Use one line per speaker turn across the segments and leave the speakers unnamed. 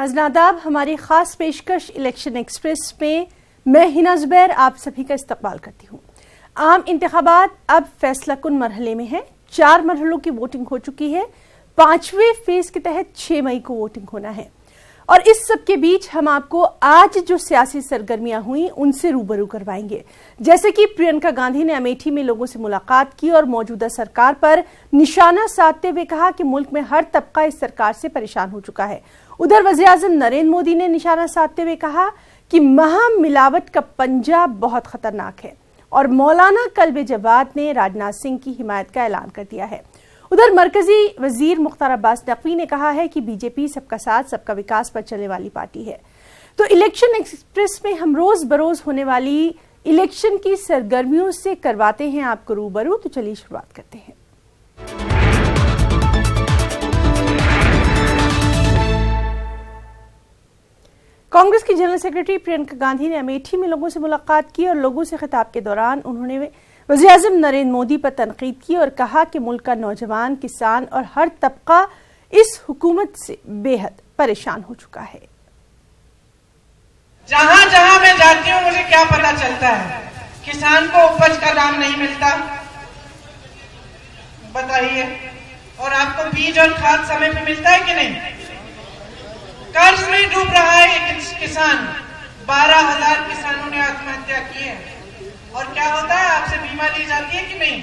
नाज़रीन, हमारी खास पेशकश इलेक्शन एक्सप्रेस में मैं हिना ज़ुबैर आप सभी का इस्तकबाल करती हूँ। आम इंतखाबात अब फैसला कुन मरहले में है। 4 मरहलों की वोटिंग हो चुकी है। 5वें फेज के तहत 6 मई को वोटिंग होना है और इस सब के बीच हम आपको आज जो सियासी सरगर्मियां हुई उनसे रूबरू करवाएंगे। जैसे कि प्रियंका गांधी ने अमेठी में लोगों से मुलाकात की और मौजूदा सरकार पर निशाना साधते हुए कहा कि मुल्क में हर तबका इस सरकार से परेशान हो चुका है। उधर वज़ीर-ए-आज़म नरेंद्र मोदी ने निशाना साधते हुए कहा कि महामिलावट का पंजा बहुत खतरनाक है और मौलाना कल्बे जवाद ने राजनाथ सिंह की हिमायत का ऐलान कर दिया है। उधर मरकजी वजीर मुख्तार अब्बास नकवी ने कहा है कि बीजेपी सबका साथ सबका विकास पर चलने वाली पार्टी है। तो इलेक्शन एक्सप्रेस में हम रोज बरोज होने वाली इलेक्शन की सरगर्मियों से करवाते हैं आपको रूबरू। तो चलिए शुरुआत करते हैं। कांग्रेस की जनरल सेक्रेटरी प्रियंका गांधी ने अमेठी में लोगों से मुलाकात की और लोगों से खिताब के दौरान उन्होंने वज़ीर-ए-आज़म नरेंद्र मोदी पर तनकीद की और कहा कि मुल्क का नौजवान, किसान और हर तबका इस हुकूमत से बेहद परेशान हो चुका है।
जहां जहां मैं जाती हूं मुझे क्या पता चलता है, किसान को उपज का दाम नहीं मिलता, बताइए। और आपको बीज और खाद समय पे मिलता है कि नहीं? कर्ज में डूब रहा है एक किसान। 12,000 किसानों ने आत्महत्या की है। और क्या होता है, आपसे बीमा ली जाती है कि नहीं?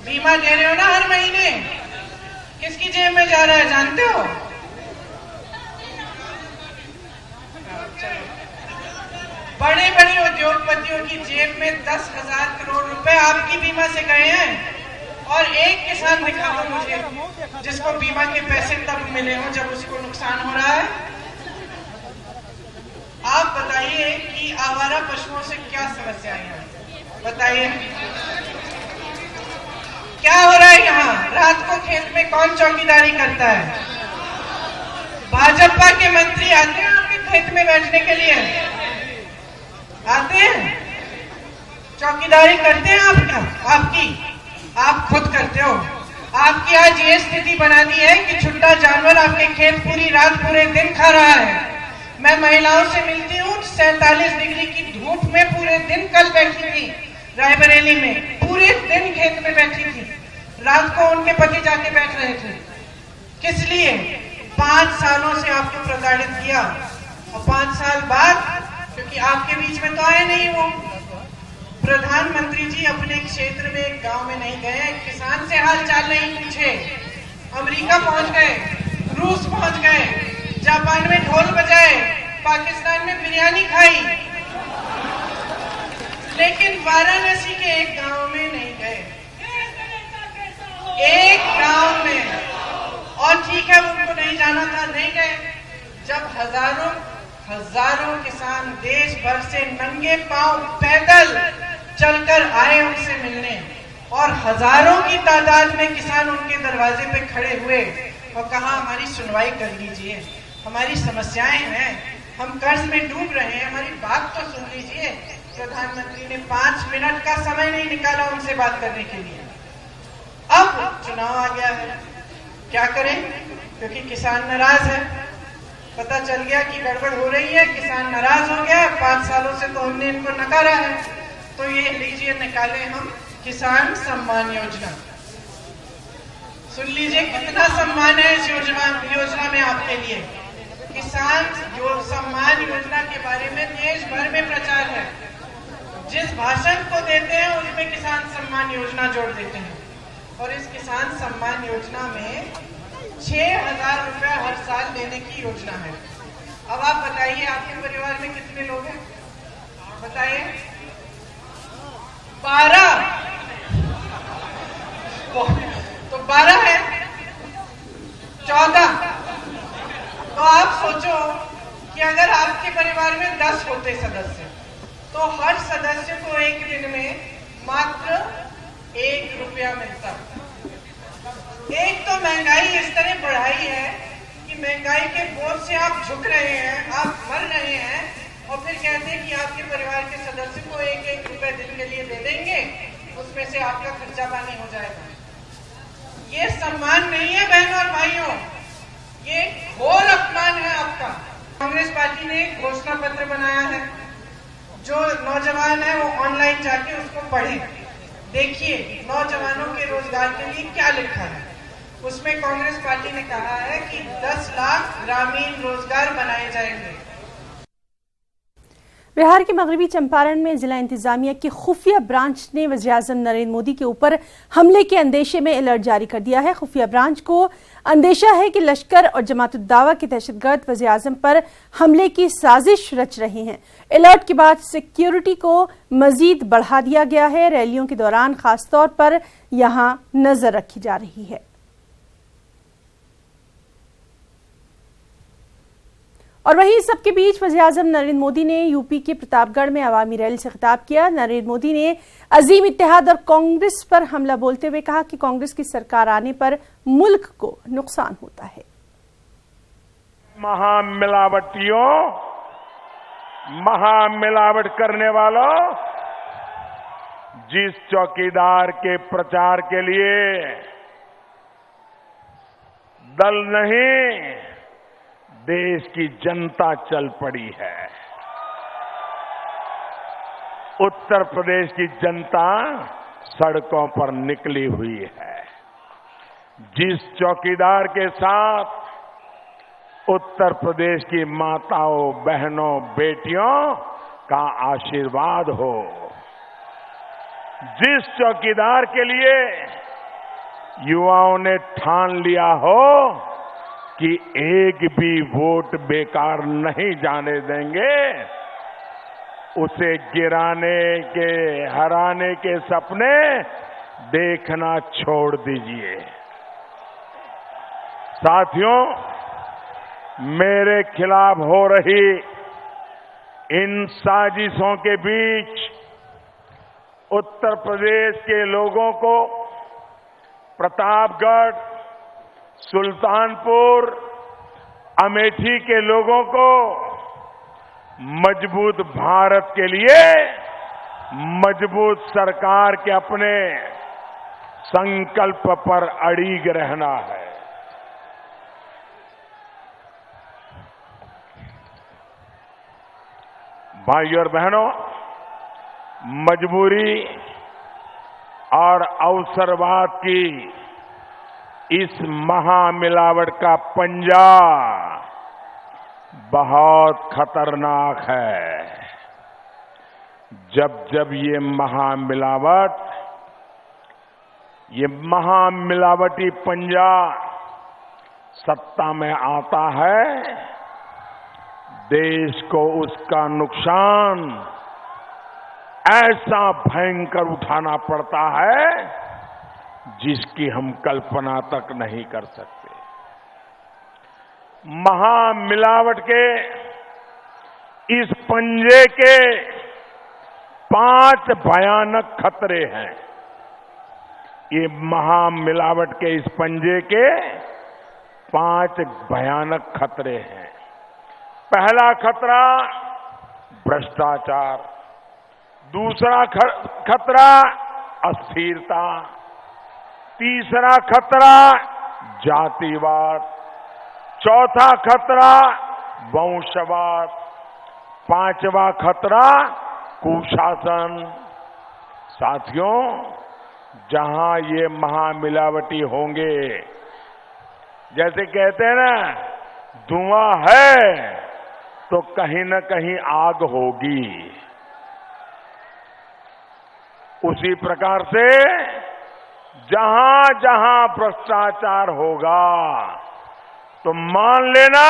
बीमा दे रहे हो ना हर महीने, किसकी जेब में जा रहा है जानते हो? बड़े बड़े उद्योगपतियों की जेब में 10,000 करोड़ रुपए आपकी बीमा से गए हैं। और एक किसान दिखा दो मुझे जिसको बीमा के पैसे तब मिले हो जब उसको नुकसान हो रहा है। आप बताइए कि आवारा पशुओं से क्या समस्याएं हैं, बताइए। क्या हो रहा है यहाँ? रात को खेत में कौन चौकीदारी करता है? भाजपा के मंत्री आते हैं आपके खेत में बैठने के लिए? आते हैं? चौकीदारी करते हैं आपकी? आप खुद करते हो। आपकी आज ये स्थिति बना दी है कि छुट्टा जानवर आपके खेत पूरी रात पूरे दिन खा रहा है। मैं महिलाओं से मिलती हूँ, 47 डिग्री की धूप में पूरे दिन कल बैठी थी रायबरेली में, पूरे दिन खेत में बैठी थी। रात को उनके पति जाके बैठ रहे थे। किस लिए? 5 सालों से आपको प्रताड़ित किया और 5 साल बाद, क्योंकि आपके बीच में तो आए नहीं वो प्रधानमंत्री जी, अपने क्षेत्र में एक गांव में नहीं गए, किसान से हालचाल नहीं पूछे, अमेरिका पहुंच गए, रूस पहुंच गए, जापान में ढोल बजाए, पाकिस्तान में बिरयानी खाई, लेकिन वाराणसी के एक गांव में नहीं गए। एक गांव में, और ठीक है उनको नहीं जाना था, नहीं गए। जब हजारों किसान देश भर से नंगे पांव पैदल चलकर आए उनसे मिलने और हजारों की तादाद में किसान उनके दरवाजे पे खड़े हुए और कहा हमारी सुनवाई कर लीजिए, हमारी समस्याएं हैं, हम कर्ज में डूब रहे हैं, हमारी बात तो सुन लीजिए। प्रधानमंत्री ने 5 मिनट का समय नहीं निकाला उनसे बात करने के लिए। अब चुनाव आ गया है, क्या करें? क्योंकि किसान नाराज है, पता चल गया कि गड़बड़ हो रही है, किसान नाराज हो गया। 5 सालों से तो हमने इनको नकारा है, तो ये लीजिए निकाले हम किसान सम्मान योजना। सुन लीजिए कितना सम्मान है इस योजना में आपके लिए। किसान सम्मान योजना के बारे में देश भर में प्रचार है। जिस भाषण को देते हैं उसमें किसान सम्मान योजना जोड़ देते हैं। और इस किसान सम्मान योजना में 6,000 रुपया हर साल देने की योजना है। अब आप बताइए आपके परिवार में कितने लोग हैं? बताइए। 12 तो 12 है, 14। तो आप सोचो कि अगर आपके परिवार में 10 होते सदस्य, तो हर सदस्य को एक दिन में मात्र 1 रुपया मिलता। एक तो महंगाई इस तरह बढ़ाई है कि महंगाई के बोझ से आप झुक रहे हैं, आप मर रहे हैं, और फिर कहते हैं कि आपके परिवार के सदस्य को 1-1 रुपए दिन के लिए दे देंगे, उसमें से आपका खर्चा पानी हो जाएगा। ये सम्मान नहीं है बहनों और भाइयों, ये घोर अपमान है आपका। पार्टी ने घोषणा पत्र बनाया है, जो नौजवान है वो ऑनलाइन जाके उसको पढ़े। देखिए नौजवानों के रोजगार के लिए क्या लिखा है। उसमें कांग्रेस पार्टी ने कहा है कि 10 लाख ग्रामीण रोजगार बनाए जाएंगे।
बिहार के मगरबी चंपारण में जिला इंतजामिया की खुफिया ब्रांच ने वज़ीर-ए-आज़म नरेंद्र मोदी के ऊपर हमले के अंदेशे में अलर्ट जारी कर दिया है। खुफिया ब्रांच को अंदेशा है कि लश्कर और जमात-उद-दावा के दहशतगर्द वज़ीर-ए-आज़म पर हमले की साजिश रच रहे हैं। अलर्ट के बाद सिक्योरिटी को मजीद बढ़ा दिया गया है। रैलियों के दौरान खासतौर पर यहां नजर रखी जा रही है। और वहीं सबके बीच वज़ीर-ए-आज़म नरेंद्र मोदी ने यूपी के प्रतापगढ़ में अवामी रैली से खिताब किया। नरेंद्र मोदी ने अजीम इत्तेहाद और कांग्रेस पर हमला बोलते हुए कहा कि कांग्रेस की सरकार आने पर मुल्क को नुकसान होता है।
महामिलावटियों, महामिलावट करने वालों, जिस चौकीदार के प्रचार के लिए दल नहीं देश की जनता चल पड़ी है, उत्तर प्रदेश की जनता सड़कों पर निकली हुई है। जिस चौकीदार के साथ उत्तर प्रदेश की माताओं, बहनों, बेटियों का आशीर्वाद हो, जिस चौकीदार के लिए युवाओं ने ठान लिया हो कि एक भी वोट बेकार नहीं जाने देंगे, उसे गिराने के, हराने के सपने देखना छोड़ दीजिए। साथियों, मेरे खिलाफ हो रही इन साजिशों के बीच उत्तर प्रदेश के लोगों को प्रतापगढ़, सुल्तानपुर, अमेठी के लोगों को मजबूत भारत के लिए मजबूत सरकार के अपने संकल्प पर अड़िग रहना है। भाइयों और बहनों, मजबूरी और अवसरवाद की इस महामिलावट का पंजा बहुत खतरनाक है। जब जब ये महामिलावटी पंजा सत्ता में आता है, देश को उसका नुकसान ऐसा भयंकर उठाना पड़ता है जिसकी हम कल्पना तक नहीं कर सकते। महामिलावट के इस पंजे के 5 भयानक खतरे हैं। ये महामिलावट के इस पंजे के 5 भयानक खतरे हैं। पहला खतरा भ्रष्टाचार, दूसरा खतरा अस्थिरता, तीसरा खतरा जातिवाद, चौथा खतरा वंशवाद, पांचवा खतरा कुशासन। साथियों, जहां ये महामिलावटी होंगे, जैसे कहते हैं ना, धुआं है तो कहीं न कहीं आग होगी। उसी प्रकार से जहां जहां भ्रष्टाचार होगा तो मान लेना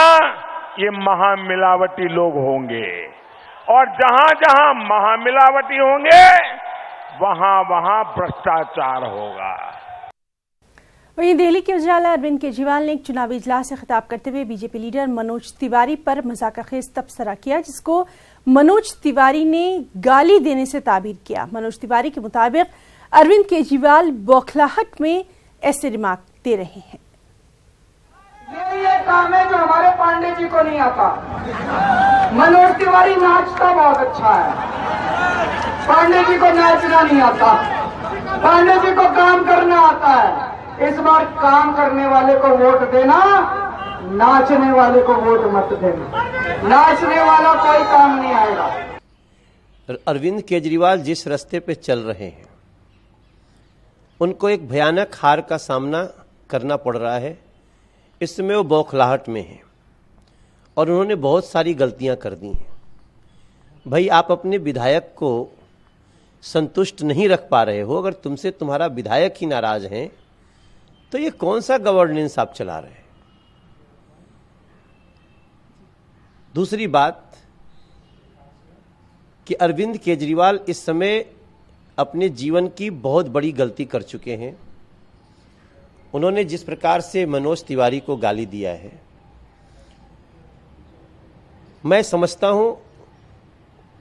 ये महामिलावटी लोग होंगे, और जहां जहां महामिलावटी होंगे वहां वहां भ्रष्टाचार होगा।
वहीं दिल्ली के उजाला अरविंद केजरीवाल ने एक चुनावी इजलास से खिताब करते हुए बीजेपी लीडर मनोज तिवारी पर मजाकखेज तबसरा किया, जिसको मनोज तिवारी ने गाली देने से ताबीर किया। मनोज तिवारी के मुताबिक अरविंद केजरीवाल बौखलाहट में ऐसे रिमार्क दे रहे हैं।
ये काम है जो हमारे पांडे जी को नहीं आता। मनोज तिवारी नाचता बहुत अच्छा है, पांडे जी को नाचना नहीं आता, पांडे जी को काम करना आता है। इस बार काम करने वाले को वोट देना, नाचने वाले को वोट मत देना, नाचने वाला कोई काम नहीं आएगा।
अरविंद केजरीवाल जिस रास्ते पे चल रहे हैं उनको एक भयानक हार का सामना करना पड़ रहा है। इस समय वो बौखलाहट में हैं और उन्होंने बहुत सारी गलतियां कर दी हैं। भाई, आप अपने विधायक को संतुष्ट नहीं रख पा रहे हो, अगर तुमसे तुम्हारा विधायक ही नाराज हैं तो ये कौन सा गवर्नेंस आप चला रहे हैं। दूसरी बात कि अरविंद केजरीवाल इस समय अपने जीवन की बहुत बड़ी गलती कर चुके हैं। उन्होंने जिस प्रकार से मनोज तिवारी को गाली दिया है, मैं समझता हूं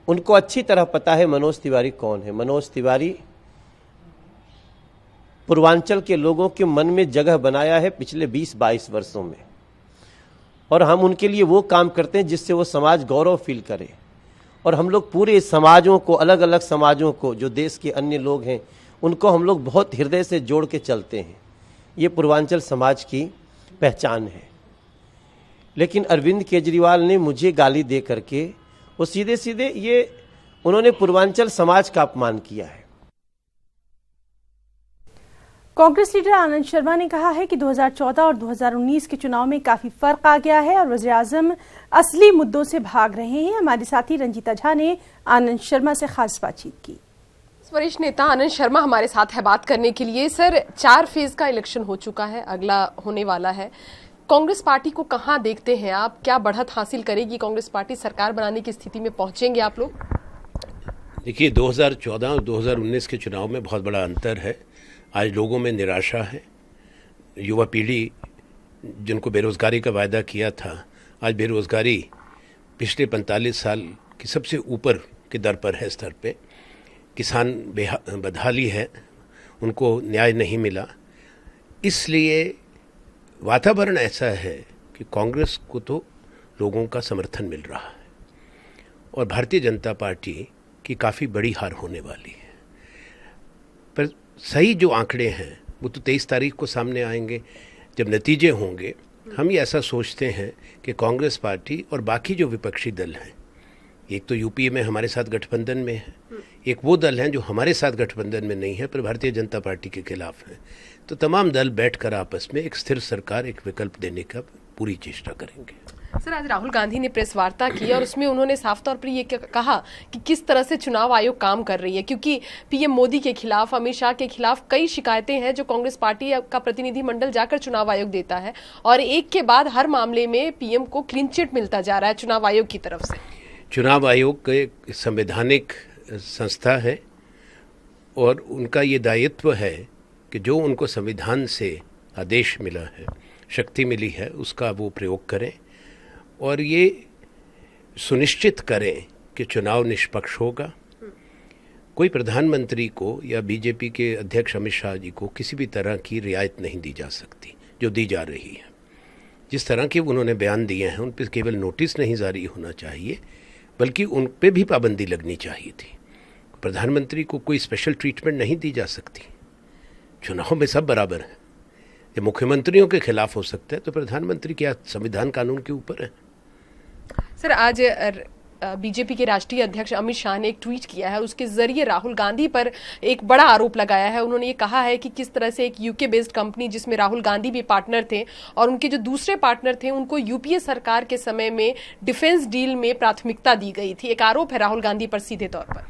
उनको अच्छी तरह पता है मनोज तिवारी कौन है। मनोज तिवारी पूर्वांचल के लोगों के मन में जगह बनाया है पिछले 20-22 वर्षों में, और हम उनके लिए वो काम करते हैं जिससे वो समाज गौरव फील करे। और हम लोग पूरे समाजों को, अलग अलग समाजों को, जो देश के अन्य लोग हैं, उनको हम लोग बहुत हृदय से जोड़ के चलते हैं। ये पूर्वांचल समाज की पहचान है। लेकिन अरविंद केजरीवाल ने मुझे गाली दे करके वो सीधे सीधे उन्होंने पूर्वांचल समाज का अपमान किया है।
कांग्रेस लीडर आनंद शर्मा ने कहा है कि 2014 और 2019 के चुनाव में काफी फर्क आ गया है और वज़ीर-ए-आज़म असली मुद्दों से भाग रहे हैं। हमारे साथी रंजीता झा ने आनंद शर्मा से खास बातचीत की।
वरिष्ठ नेता आनंद शर्मा हमारे साथ है बात करने के लिए। सर, 4 फेज का इलेक्शन हो चुका है, अगला होने वाला है। कांग्रेस पार्टी को कहां देखते हैं आप? क्या बढ़त हासिल करेगी कांग्रेस पार्टी? सरकार बनाने की स्थिति में पहुंचेंगे आप लोग?
देखिए, 2014 और 2019 के चुनाव में बहुत बड़ा अंतर है। आज लोगों में निराशा है। युवा पीढ़ी जिनको बेरोजगारी का वायदा किया था, आज बेरोजगारी पिछले 45 साल की सबसे ऊपर की दर पर है स्तर पे। किसान बदहाली है, उनको न्याय नहीं मिला। इसलिए वातावरण ऐसा है कि कांग्रेस को तो लोगों का समर्थन मिल रहा है और भारतीय जनता पार्टी की काफ़ी बड़ी हार होने वाली है। पर सही जो आंकड़े हैं वो तो 23 तारीख को सामने आएंगे। जब नतीजे होंगे, हम ये ऐसा सोचते हैं कि कांग्रेस पार्टी और बाकी जो विपक्षी दल हैं, एक तो यूपी में हमारे साथ गठबंधन में है, एक वो दल हैं जो हमारे साथ गठबंधन में नहीं है पर भारतीय जनता पार्टी के खिलाफ हैं, तो तमाम दल बैठकर आपस में एक स्थिर सरकार, एक विकल्प देने का पूरी चेष्टा करेंगे।
सर, आज राहुल गांधी ने प्रेस वार्ता की और उसमें उन्होंने साफ तौर पर ये कहा कि किस तरह से चुनाव आयोग काम कर रही है, क्योंकि पीएम मोदी के खिलाफ, अमित शाह के खिलाफ कई शिकायतें हैं जो कांग्रेस पार्टी का प्रतिनिधिमंडल जाकर चुनाव आयोग देता है और एक के बाद हर मामले में पीएम को क्लीन चिट मिलता जा रहा है चुनाव आयोग की तरफ से।
चुनाव आयोग का एक संवैधानिक संस्था है और उनका ये दायित्व है कि जो उनको संविधान से आदेश मिला है, शक्ति मिली है, उसका वो प्रयोग करें और ये सुनिश्चित करें कि चुनाव निष्पक्ष होगा। कोई प्रधानमंत्री को या बीजेपी के अध्यक्ष अमित शाह जी को किसी भी तरह की रियायत नहीं दी जा सकती जो दी जा रही है। जिस तरह के उन्होंने बयान दिए हैं उन पर केवल नोटिस नहीं जारी होना चाहिए बल्कि उन पे भी पाबंदी लगनी चाहिए थी। प्रधानमंत्री को कोई स्पेशल ट्रीटमेंट नहीं दी जा सकती। चुनाव में सब बराबर है। जब मुख्यमंत्रियों के खिलाफ हो सकता है तो प्रधानमंत्री क्या संविधान कानून के ऊपर है।
सर, आज बीजेपी के राष्ट्रीय अध्यक्ष अमित शाह ने एक ट्वीट किया है, उसके जरिए राहुल गांधी पर एक बड़ा आरोप लगाया है। उन्होंने ये कहा है कि किस तरह से एक यूके बेस्ड कंपनी जिसमें राहुल गांधी भी पार्टनर थे और उनके जो दूसरे पार्टनर थे उनको यूपीए सरकार के समय में डिफेंस डील में प्राथमिकता दी गई थी। एक आरोप है राहुल गांधी पर सीधे तौर पर।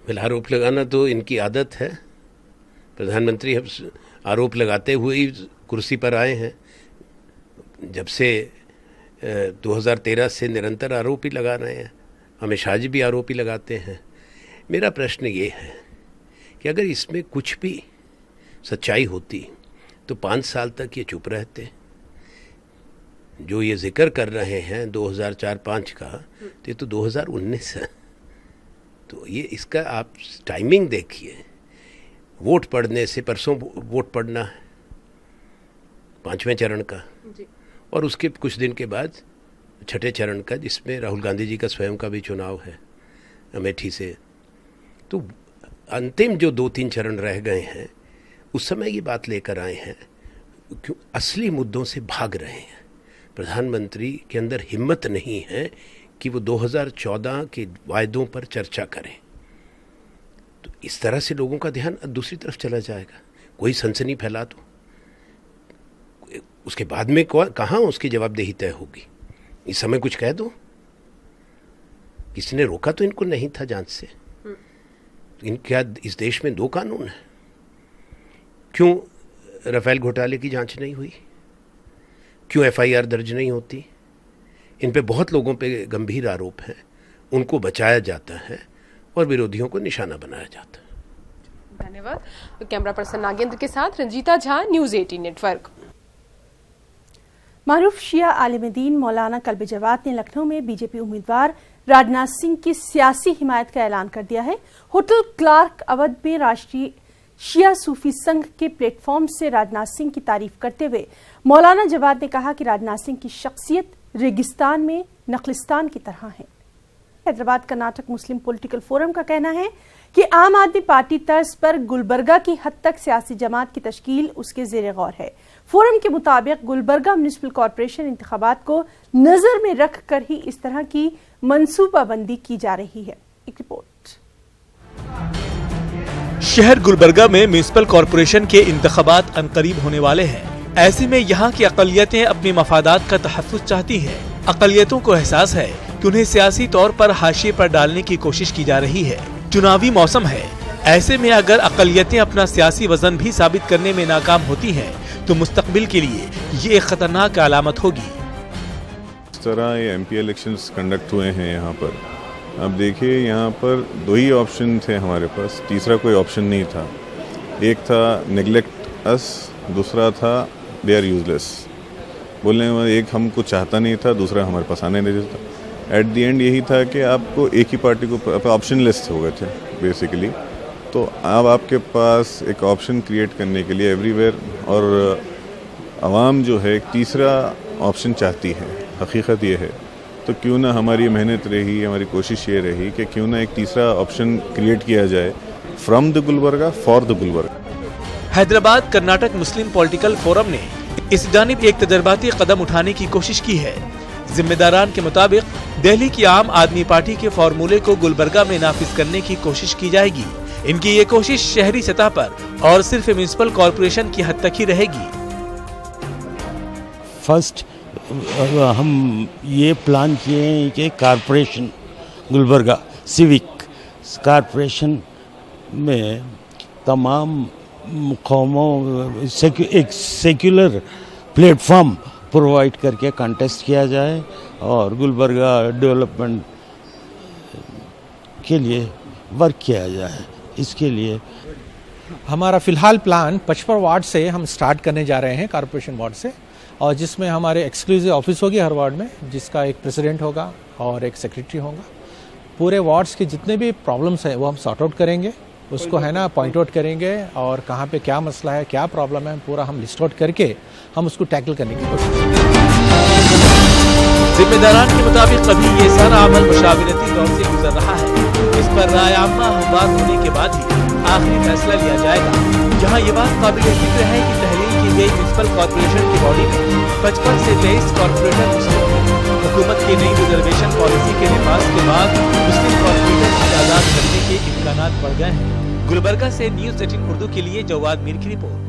फिर आरोप लगाना तो इनकी आदत है। प्रधानमंत्री अब आरोप लगाते हुए ही कुर्सी पर आए हैं। जब से 2013 से निरंतर आरोप ही लगा रहे हैं। अमित शाह जी भी आरोप ही लगाते हैं। मेरा प्रश्न ये है कि अगर इसमें कुछ भी सच्चाई होती तो 5 साल तक ये चुप रहते। जो ये जिक्र कर रहे हैं 2004-05 का, तो ये तो 2019 है। तो ये इसका आप टाइमिंग देखिए। वोट पड़ने से परसों वोट पड़ना है 5वें चरण का जी। और उसके कुछ दिन के बाद 6ठे चरण का, जिसमें राहुल गांधी जी का स्वयं का भी चुनाव है अमेठी से। तो अंतिम जो 2-3 चरण रह गए हैं उस समय ये बात लेकर आए हैं क्यों असली मुद्दों से भाग रहे हैं। प्रधानमंत्री के अंदर हिम्मत नहीं है कि वो 2014 के वायदों पर चर्चा करें। तो इस तरह से लोगों का ध्यान दूसरी तरफ चला जाएगा। कोई सनसनी फैला दो, उसके बाद में कहाँ उसकी जवाबदेही तय होगी। इस समय कुछ कह दो, किसी ने रोका तो इनको नहीं था जांच से। तो क्या इस देश में 2 कानून है? क्यों राफेल घोटाले की जांच नहीं हुई? क्यों FIR दर्ज नहीं होती? इन पे बहुत लोगों पे गंभीर आरोप हैं, उनको बचाया जाता है और विरोधियों को निशाना बनाया जाता है।
धन्यवाद। कैमरा पर्सन नागेंद्र के साथ रंजीता झा, न्यूज़ 18 नेटवर्क।
मारूफ शिया आलिम दीन मौलाना कल्बे जवाद ने लखनऊ में बीजेपी उम्मीदवार राजनाथ सिंह की सियासी हिमायत का ऐलान कर दिया है। होटल क्लार्क अवध में राष्ट्रीय शिया सूफी संघ के प्लेटफॉर्म से राजनाथ सिंह की तारीफ करते हुए मौलाना जवाद ने कहा कि राजनाथ सिंह की शख्सियत रेगिस्तान में नखलिस्तान की तरह है। हैदराबाद कर्नाटक मुस्लिम पॉलिटिकल फोरम का कहना है कि आम आदमी पार्टी तर्ज पर गुलबर्गा की हद तक सियासी जमात की तश्कील उसके जेर गौर है। फोरम के मुताबिक गुलबर्गा म्युनिसिपल कॉर्पोरेशन इंतखाबात को नजर में रखकर ही इस तरह की मंसूबाबंदी की जा रही है। एक रिपोर्ट।
शहर गुलबर्गा में म्युनिसिपल कॉर्पोरेशन के इंतखाबात अनकरीब होने वाले हैं। ऐसे में यहाँ की अक़लियतें अपने मफादात का तहफ़्फ़ुज़ चाहती हैं। अक़लियतों को एहसास है कि उन्हें सियासी तौर पर हाशिए पर डालने की कोशिश की जा रही है। चुनावी मौसम है, ऐसे में अगर अक़लियतें अपना सियासी वजन भी साबित करने में नाकाम होती हैं तो मुस्तकबिल के लिए ये एक खतरनाक अलामत होगी।
इस तरह ये MP इलेक्शंस कंडक्ट हुए हैं यहाँ पर। अब देखिए, यहाँ पर 2 ही ऑप्शन थे हमारे पास, तीसरा कोई ऑप्शन नहीं था। एक था नेग्लेक्ट अस, दूसरा था दे आर यूजलेस। बोलने में एक हमको चाहता नहीं था, दूसरा हमारे पास आने नहीं देता। एट द एंड यही था कि आपको एक ही पार्टी को ऑप्शन लिस्ट हो गए थे बेसिकली। तो अब आपके पास एक ऑप्शन क्रिएट करने के लिए एवरीवेयर, और आवाम जो है एक तीसरा ऑप्शन चाहती है। हकीकत ये है, तो क्यों ना हमारी मेहनत रही, हमारी कोशिश ये रही कि क्यों ना एक तीसरा ऑप्शन क्रिएट किया जाए, from the Gulbarga for the Gulbarga.
Hyderabad Karnataka Muslim political forum ने इस जानिब एक तजर्बाती कदम उठाने की कोशिश की है। जिम्मेदारान के मुताबिक दिल्ली की आम आदमी पार्टी के फार्मूले को गुलबर्गा में नाफिज करने की कोशिश की जाएगी। इनकी ये कोशिश शहरी सतह पर और सिर्फ म्युनिसिपल कॉर्पोरेशन की हद तक ही रहेगी।
फर्स्ट हम ये प्लान किए हैं कि कॉर्पोरेशन गुलबर्गा सिविक कॉर्पोरेशन में तमाम कौमों एक सेक्युलर प्लेटफॉर्म प्रोवाइड करके कंटेस्ट किया जाए और गुलबर्गा डेवलपमेंट के लिए वर्क किया जाए। इसके लिए
हमारा फ़िलहाल प्लान 55 वार्ड से हम स्टार्ट करने जा रहे हैं, कॉर्पोरेशन वार्ड से, और जिसमें हमारे एक्सक्लूसिव ऑफिस होगी हर वार्ड में, जिसका एक प्रेसिडेंट होगा और एक सेक्रेटरी होगा। पूरे वार्ड्स के जितने भी प्रॉब्लम्स हैं वो हम सॉर्ट आउट करेंगे, उसको है ना पॉइंट आउट करेंगे और कहाँ पे क्या मसला है, क्या प्रॉब्लम है, पूरा हम लिस्ट आउट करके हम उसको टैकल करने की कोशिश करेंगे।
जिम्मेदारान के मुताबिक अभी ये सारा अमल मुशावरती दौर से गुजर रहा है। इस पर राय आम्मा हमवार होने के बाद ही आखिरी फैसला लिया जाएगा। जहां ये बात काबिल जिक्र है कि तहलील की गई म्युनिसिपल कॉर्पोरेशन की बॉडी में 55 से 23 कॉर्पोरेटर मुस्लिम हैं। हुकूमत की नई रिजर्वेशन पॉलिसी के निफाज के बाद मुस्लिम कॉर्पोरेटर की तादाद बढ़ने के इम्कानात बढ़ गए हैं। गुलबर्गा से न्यूज़ 18 उर्दू के लिए जवाद मीर की रिपोर्ट।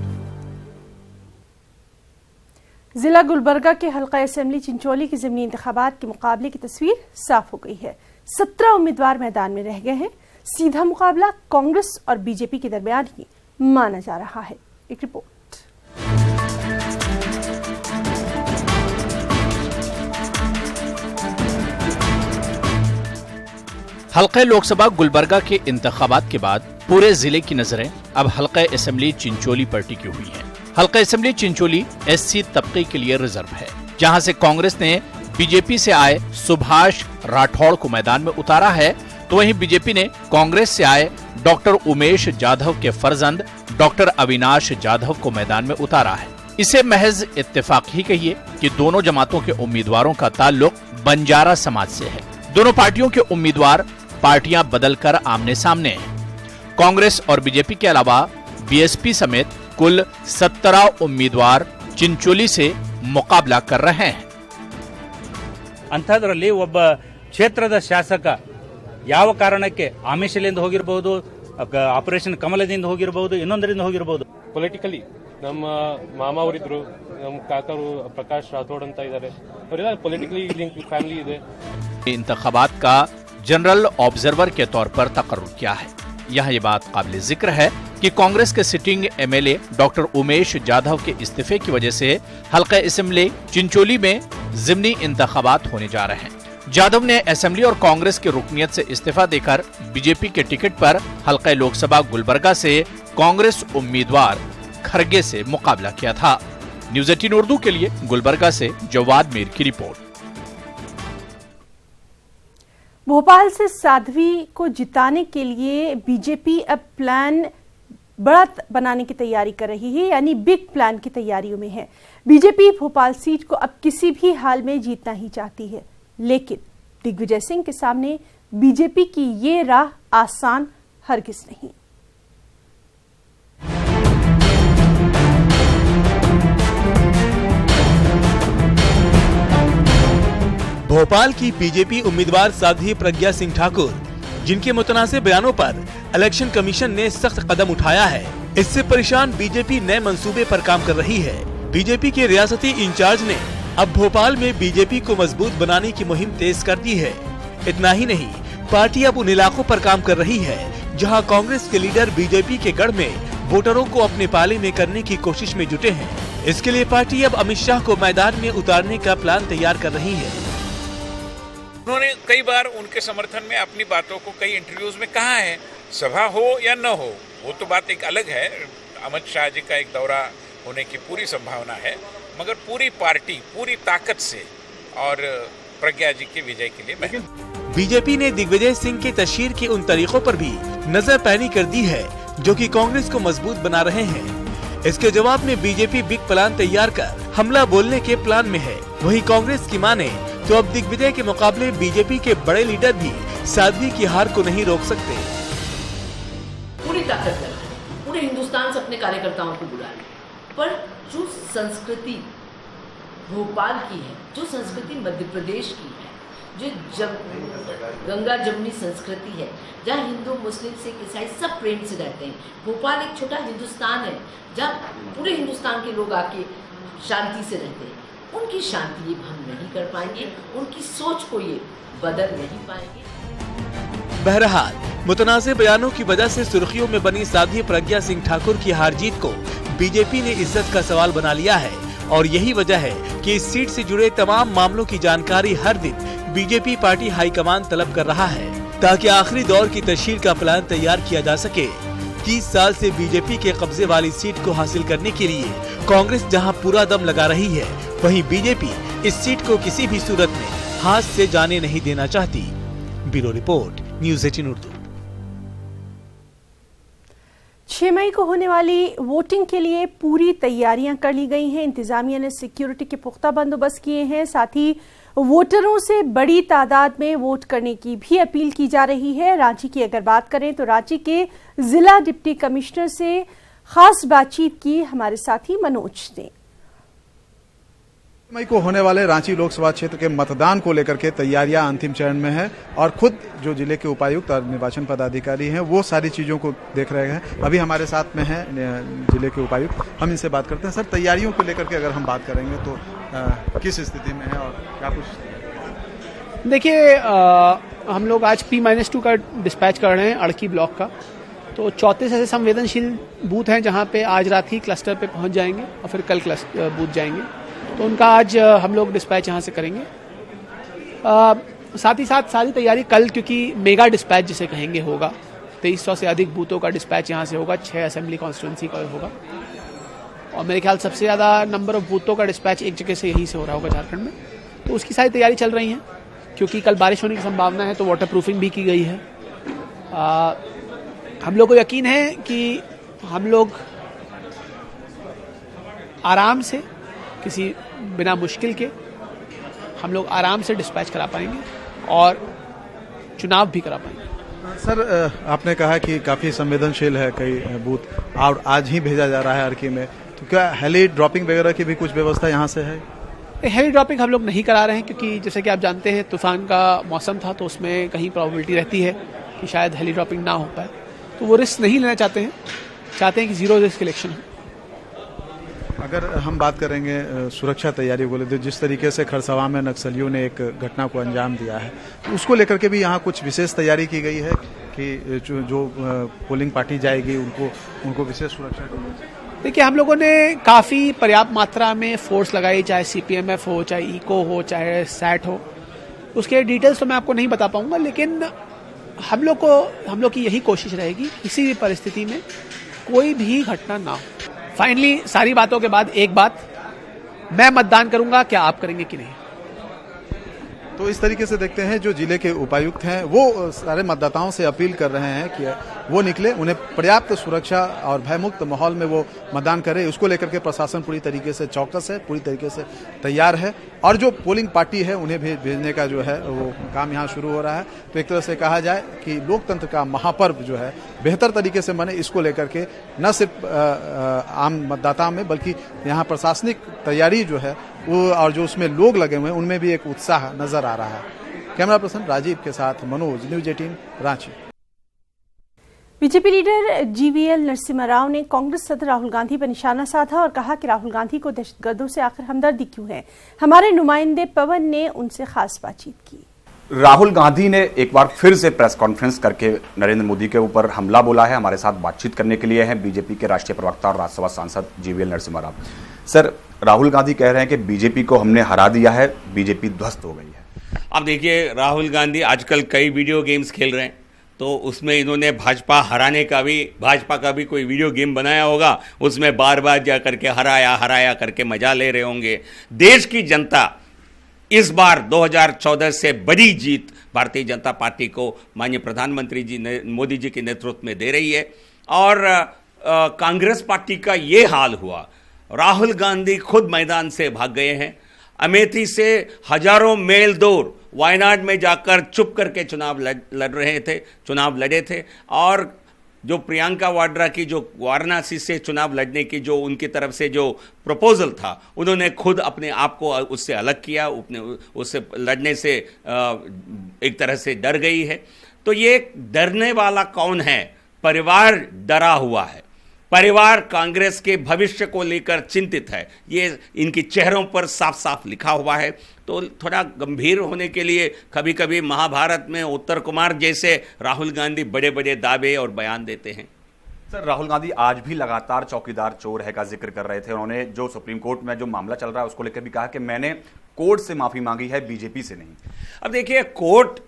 जिला गुलबर्गा के हल्का असेंबली चिंचोली की ज़मीनी इंतखाबात के मुकाबले की तस्वीर साफ हो गई है। 17 उम्मीदवार मैदान में रह गए हैं। सीधा मुकाबला कांग्रेस और बीजेपी के दरमियान ही माना जा रहा है। एक रिपोर्ट।
हल्का लोकसभा गुलबर्गा के इंतखाबात के बाद पूरे जिले की नजरें अब हल्का असेंबली चिंचोली पर टिकी हुई हैं। हल्का असेंबली चिंचोली SC तबके के लिए रिजर्व है, जहां से कांग्रेस ने बीजेपी से आए सुभाष राठौड़ को मैदान में उतारा है, तो वहीं बीजेपी ने कांग्रेस से आए डॉक्टर उमेश जाधव के फर्जंद डॉक्टर अविनाश जाधव को मैदान में उतारा है। इसे महज इत्तेफाक ही कहिए कि दोनों जमातों के उम्मीदवारों का ताल्लुक बंजारा समाज से है। दोनों पार्टियों के उम्मीदवार पार्टियां बदलकर आमने सामने हैं। कांग्रेस और बीजेपी के अलावा BSP समेत कुल 17 उम्मीदवार चिंचोली से मुकाबला कर रहे हैं।
ಅಂಥದ್ರಲ್ಲಿ ಒಬ್ಬ ಕ್ಷೇತ್ರದ ಶಾಸಕ ಯಾವ ಕಾರಣಕ್ಕೆ ಆಮಿಷಲಿಂದ ಹೋಗಿರಬಹುದು, ಆಪರೇಷನ್ ಕಮಲದಿಂದ ಹೋಗಿರಬಹುದು, ಇನ್ನೊಂದರಿಂದ ಹೋಗಿರಬಹುದು.
ಪೊಲಿಟಿಕಲಿ ನಮ್ಮ ಮಾಮ ಅವರಿದ್ರು, ನಮ್ಮ ಕಾಕರು ಪ್ರಕಾಶ್ ರಾಥೋಡ್ ಅಂತ ಇದ್ದಾರೆ, ಅವರೆಲ್ಲ ಪೊಲಿಟಿಕಲಿ ಲಿಂಕ್ ಫ್ಯಾಮಿಲಿ ಇದೆ.
इंतखाबात का जनरल ऑब्जर्वर के तौर पर तकर्रुर किया है. यहाँ ये बात काबिल जिक्र है कि कांग्रेस के sitting MLA doctor Umesh Jadhav के इस्तीफे की वजह से हल्का असेंबली चिंचोली में जिमनी इंतखाबात होने जा रहे हैं. जाधव ने असेंबली और कांग्रेस की रुकनियत से इस्तीफा देकर बीजेपी के टिकट पर हल्का लोकसभा गुलबर्गा से कांग्रेस उम्मीदवार खरगे से मुकाबला किया था. न्यूज 18 उर्दू के लिए गुलबर्गा से जवाद मीर की रिपोर्ट.
भोपाल से साध्वी को जिताने के लिए बीजेपी अब प्लान बड़ा बनाने की तैयारी कर रही है, यानी बिग प्लान की तैयारियों में है. बीजेपी भोपाल सीट को अब किसी भी हाल में जीतना ही चाहती है, लेकिन दिग्विजय सिंह के सामने बीजेपी की ये राह आसान हरगिज नहीं.
भोपाल की बीजेपी उम्मीदवार साध्वी प्रज्ञा सिंह ठाकुर, जिनके मुतनासिब बयानों पर इलेक्शन कमीशन ने सख्त कदम उठाया है, इससे परेशान बीजेपी नए मंसूबे पर काम कर रही है. बीजेपी के रियासती इंचार्ज ने अब भोपाल में बीजेपी को मजबूत बनाने की मुहिम तेज कर दी है. इतना ही नहीं, पार्टी अब उन इलाकों पर काम कर रही है जहां कांग्रेस के लीडर बीजेपी के गढ़ में वोटरों को अपने पाले में करने की कोशिश में जुटे हैं. इसके लिए पार्टी अब अमित शाह को मैदान में उतारने का प्लान तैयार कर रही है.
उन्होंने कई बार उनके समर्थन में अपनी बातों को कई इंटरव्यूज में कहा है. सभा हो या न हो, वो तो बात एक अलग है. अमित शाह जी का एक दौरा होने की पूरी संभावना है, मगर पूरी पार्टी पूरी ताकत से और प्रज्ञा जी की विजय के लिए मैं.
बीजेपी ने दिग्विजय सिंह के तशहीर के उन तरीकों पर भी नजर पैनी कर दी है जो कि कांग्रेस को मजबूत बना रहे हैं. इसके जवाब में बीजेपी बिग प्लान तैयार कर हमला बोलने के प्लान में है. वहीं कांग्रेस की माने तो अब दिग्विजय के मुकाबले बीजेपी के बड़े लीडर भी साध्वी की हार को नहीं रोक सकते.
पूरी ताकत है, पूरे हिंदुस्तान से अपने कार्यकर्ताओं को बुला लें, पर जो संस्कृति भोपाल की है, जो संस्कृति मध्य प्रदेश की है, जो गंगा जमुनी संस्कृति है, जहाँ हिंदू मुस्लिम सिख ईसाई सब प्रेम से रहते हैं. भोपाल एक छोटा हिंदुस्तान है जहाँ पूरे हिंदुस्तान के लोग आके शांति से रहते हैं. उनकी शांति ये भंग नहीं कर पाएंगे, उनकी सोच को ये बदल नहीं पाएंगे.
बहरहाल मुतनाज़िब बयानों की वजह से सुर्खियों में बनी साध्वी प्रज्ञा सिंह ठाकुर की हार जीत को बीजेपी ने इज्जत का सवाल बना लिया है. और यही वजह है कि इस सीट से जुड़े तमाम मामलों की जानकारी हर दिन बीजेपी पार्टी हाईकमान तलब कर रहा है, ताकि आखिरी दौर की तशहीर का प्लान तैयार किया जा सके. 30 साल से बीजेपी के कब्जे वाली सीट को हासिल करने के लिए कांग्रेस जहां पूरा दम लगा रही है, वहीं बीजेपी इस सीट को किसी भी सूरत में हाथ से जाने नहीं देना चाहती. Bureau report, news 18 Urdu.
6 मई को होने वाली वोटिंग के लिए पूरी तैयारियां कर ली गई हैं. इंतजामिया ने सिक्योरिटी के पुख्ता बंदोबस्त किए हैं. साथ ही वोटरों से बड़ी तादाद में वोट करने की भी अपील की जा रही है. रांची की अगर बात करें तो रांची के जिला डिप्टी कमिश्नर से खास बातचीत की हमारे साथी मनोज ने.
मई को होने वाले रांची लोकसभा क्षेत्र के मतदान को लेकर के तैयारियां अंतिम चरण में है और खुद जो जिले के उपायुक्त और निर्वाचन पदाधिकारी हैं वो सारी चीजों को देख रहे हैं. अभी हमारे साथ में हैं जिले के उपायुक्त, हम इनसे बात करते हैं. सर, तैयारियों को लेकर के अगर हम बात करेंगे तो किस स्थिति में है और क्या कुछ?
देखिए, हम लोग आज P-2 का डिस्पैच कर रहे हैं अड़की ब्लॉक का. तो 34 ऐसे संवेदनशील बूथ हैं जहां पे आज रात ही क्लस्टर पे पहुंच जाएंगे और फिर कल बूथ जाएंगे. तो उनका आज हम लोग डिस्पैच यहाँ से करेंगे. साथ ही साथ सारी तैयारी कल, क्योंकि मेगा डिस्पैच जिसे कहेंगे, होगा. 2300 से अधिक बूथों का डिस्पैच यहाँ से होगा. 6 असेंबली कॉन्स्टिट्यूंसी का होगा और मेरे ख्याल सबसे ज़्यादा नंबर ऑफ बूथों का डिस्पैच एक जगह से यहीं से हो रहा होगा, झारखंड में. तो उसकी सारी तैयारी चल रही है. क्योंकि कल बारिश होने की संभावना है तो वाटर प्रूफिंग भी की गई है. हम लोग को यकीन है कि हम लोग आराम से, किसी बिना मुश्किल के, हम लोग आराम से डिस्पैच करा पाएंगे और चुनाव भी करा पाएंगे.
सर, आपने कहा कि काफ़ी संवेदनशील है कई बूथ और आज ही भेजा जा रहा है अर्की में, तो क्या हेली ड्रॉपिंग वगैरह की भी कुछ व्यवस्था यहाँ से है?
हेवी ड्रॉपिंग हम लोग नहीं करा रहे हैं क्योंकि जैसे कि आप जानते हैं तूफान का मौसम था तो उसमें कहीं प्रोबेबिलिटी रहती है कि शायद हेली ड्रॉपिंग ना हो पाए, तो वो रिस्क नहीं लेना चाहते हैं कि जीरो रिस्क इलेक्शन हो।
अगर हम बात करेंगे सुरक्षा तैयारी को लेकर, जिस तरीके से खरसवा में नक्सलियों ने एक घटना को अंजाम दिया है, तो उसको लेकर के भी यहाँ कुछ विशेष तैयारी की गई है कि जो पोलिंग पार्टी जाएगी उनको विशेष सुरक्षा दी जाए।
देखिए, हम लोगों ने काफ़ी पर्याप्त मात्रा में फोर्स लगाई, चाहे CPMF हो, चाहे इको हो, चाहे सैट हो। उसके डिटेल्स तो मैं आपको नहीं बता पाऊंगा, लेकिन हम लोग की यही कोशिश रहेगी किसी भी परिस्थिति में कोई भी घटना ना हो। फाइनली सारी बातों के बाद एक बात, मैं मतदान करूंगा, क्या आप करेंगे कि नहीं?
तो इस तरीके से देखते हैं जो जिले के उपायुक्त हैं वो सारे मतदाताओं से अपील कर रहे हैं कि वो निकले, उन्हें पर्याप्त सुरक्षा और भयमुक्त माहौल में वो मतदान करें। उसको लेकर के प्रशासन पूरी तरीके से चौकस है, पूरी तरीके से तैयार है और जो पोलिंग पार्टी है उन्हें भेजने का जो है वो काम यहाँ शुरू हो रहा है। तो एक तरह से कहा जाए कि लोकतंत्र का महापर्व जो है बेहतर तरीके से मने, इसको लेकर के न सिर्फ आम मतदाताओं में बल्कि यहाँ प्रशासनिक तैयारी जो है वो और जो उसमें लोग लगे हुए हैं उनमें भी एक उत्साह नजर आ रहा है। कैमरा पर्सन राजीव के साथ Manoj, news 18 Ranchi.
BJP leader GVL Narasimha Rao ने कांग्रेस सदर राहुल गांधी पर निशाना साधा और कहा कि राहुल गांधी को दहशतगर्दों से आखिर हमदर्दी क्यों है। हमारे नुमाइंदे पवन ने उनसे खास बातचीत की।
राहुल गांधी ने एक बार फिर से प्रेस कॉन्फ्रेंस करके नरेंद्र मोदी के ऊपर हमला बोला है। हमारे साथ बातचीत करने के लिए हैं बीजेपी के राष्ट्रीय प्रवक्ता और राज्यसभा सांसद GVL नरसिम्हा राव। सर, राहुल गांधी कह रहे हैं कि बीजेपी को हमने हरा दिया है, बीजेपी ध्वस्त हो गई है।
अब देखिए, राहुल गांधी आजकल कई वीडियो गेम्स खेल रहे हैं, तो उसमें इन्होंने भाजपा का भी कोई वीडियो गेम बनाया होगा, उसमें बार बार जा करके हराया करके मजा ले रहे होंगे। देश की जनता इस बार 2014 से बड़ी जीत भारतीय जनता पार्टी को माननीय प्रधानमंत्री जी मोदी जी के नेतृत्व में दे रही है और कांग्रेस पार्टी का ये हाल हुआ। राहुल गांधी खुद मैदान से भाग गए हैं। अमेठी से हजारों मील दूर वायनाड में जाकर चुप करके चुनाव लड़े थे और जो प्रियंका वाड्रा की जो वाराणसी से चुनाव लड़ने की जो उनकी तरफ से जो प्रपोजल था, उन्होंने खुद अपने आप को उससे अलग किया, उससे लड़ने से एक तरह से डर गई है। तो ये डरने वाला कौन है? परिवार डरा हुआ है। परिवार कांग्रेस के भविष्य को लेकर चिंतित है, ये इनके चेहरों पर साफ साफ लिखा हुआ है। तो थोड़ा गंभीर होने के लिए कभी कभी महाभारत में उत्तर कुमार जैसे राहुल गांधी बड़े बड़े दावे और बयान देते हैं।
सर, राहुल गांधी आज भी लगातार चौकीदार चोर है का जिक्र कर रहे थे। उन्होंने जो सुप्रीम कोर्ट में जो मामला चल रहा है उसको लेकर भी कहा कि मैंने कोर्ट से माफी मांगी है, बीजेपी से नहीं।
अब देखिए, कोर्ट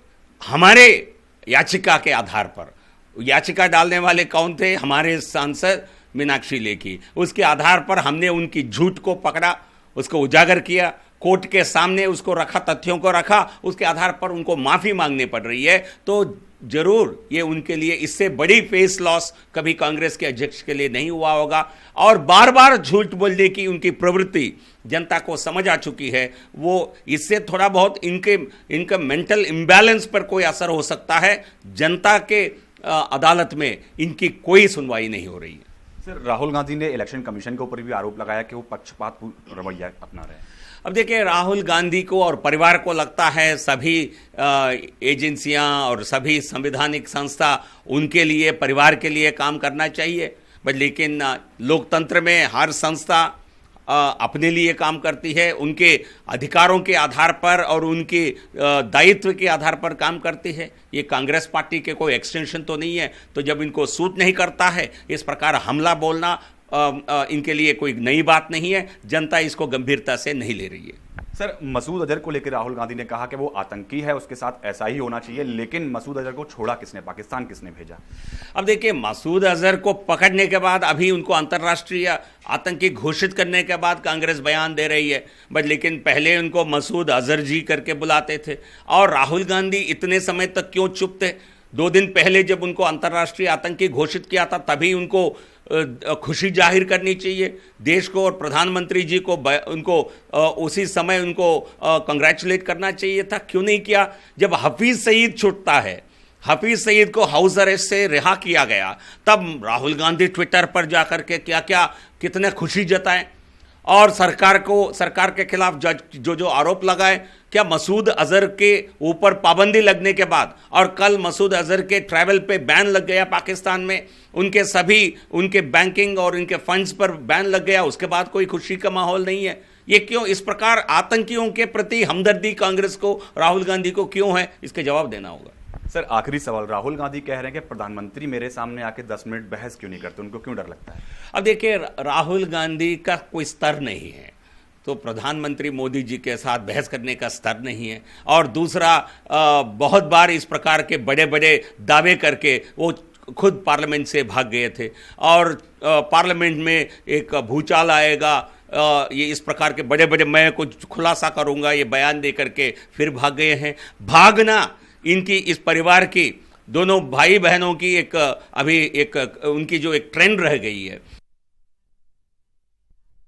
हमारे याचिका के आधार पर, याचिका डालने वाले कौन थे? हमारे सांसद मीनाक्षी लेखी। उसके आधार पर हमने उनकी झूठ को पकड़ा, उसको उजागर किया, कोर्ट के सामने उसको रखा, तथ्यों को रखा, उसके आधार पर उनको माफी मांगनी पड़ रही है। तो जरूर ये उनके लिए इससे बड़ी फेस लॉस कभी कांग्रेस के अध्यक्ष के लिए नहीं हुआ होगा। और बार बार झूठ बोलने की उनकी प्रवृत्ति जनता को समझ आ चुकी है। वो इससे थोड़ा बहुत इनके मेंटल इम्बैलेंस पर कोई असर हो सकता है। जनता के अदालत में इनकी कोई सुनवाई नहीं हो रही है।
सर, राहुल गांधी ने इलेक्शन कमीशन के ऊपर भी आरोप लगाया कि वो पक्षपात रवैया अपना रहे हैं।
अब देखिए, राहुल गांधी को और परिवार को लगता है सभी एजेंसियां और सभी संवैधानिक संस्था उनके लिए, परिवार के लिए काम करना चाहिए। बट लेकिन लोकतंत्र में हर संस्था अपने लिए काम करती है, उनके अधिकारों के आधार पर और उनके दायित्व के आधार पर काम करती है। ये कांग्रेस पार्टी के कोई एक्सटेंशन तो नहीं है। तो जब इनको सूट नहीं करता है, इस प्रकार हमला बोलना इनके लिए कोई नई बात नहीं है। जनता इसको गंभीरता से नहीं ले रही है।
सर, मसूद अजहर को लेकर राहुल गांधी ने कहा कि वो आतंकी है, उसके साथ ऐसा ही होना चाहिए, लेकिन मसूद अजहर को छोड़ा किसने? पाकिस्तान किसने भेजा?
अब देखिए, मसूद अजहर को पकड़ने के बाद, अभी उनको अंतर्राष्ट्रीय आतंकी घोषित करने के बाद कांग्रेस बयान दे रही है, बट लेकिन पहले उनको मसूद अजहर जी करके बुलाते थे। और राहुल गांधी इतने समय तक क्यों चुप थे? 2 दिन पहले जब उनको अंतर्राष्ट्रीय आतंकी घोषित किया था, तभी उनको खुशी जाहिर करनी चाहिए देश को, और प्रधानमंत्री जी को उनको उसी समय उनको कंग्रेचुलेट करना चाहिए था। क्यों नहीं किया? जब हफीज सईद छूटता है, हफीज सईद को हाउस अरेस्ट से रिहा किया गया, तब राहुल गांधी ट्विटर पर जाकर के क्या क्या कितने खुशी जताएं। और सरकार के खिलाफ जो आरोप लगाए, क्या मसूद अजहर के ऊपर पाबंदी लगने के बाद और कल मसूद अजहर के ट्रैवल पे बैन लग गया पाकिस्तान में, उनके बैंकिंग और उनके फंड्स पर बैन लग गया, उसके बाद कोई खुशी का माहौल नहीं है? ये क्यों? इस प्रकार आतंकियों के प्रति हमदर्दी कांग्रेस को, राहुल गांधी को क्यों है? इसके जवाब देना होगा।
सर, आखिरी सवाल, राहुल गांधी कह रहे हैं कि प्रधानमंत्री मेरे सामने आके 10 मिनट बहस क्यों नहीं करते, उनको क्यों डर लगता है?
अब देखिए, राहुल गांधी का कोई स्तर नहीं है, तो प्रधानमंत्री मोदी जी के साथ बहस करने का स्तर नहीं है। और दूसरा, बहुत बार इस प्रकार के बड़े बड़े दावे करके वो खुद पार्लियामेंट से भाग गए थे, और पार्लियामेंट में एक भूचाल आएगा, ये इस प्रकार के बड़े बड़े मैं कुछ खुलासा करूंगा, ये बयान दे करके फिर भाग गए हैं। भागना इनकी, इस परिवार की, दोनों भाई बहनों की उनकी जो एक ट्रेंड रह गई है।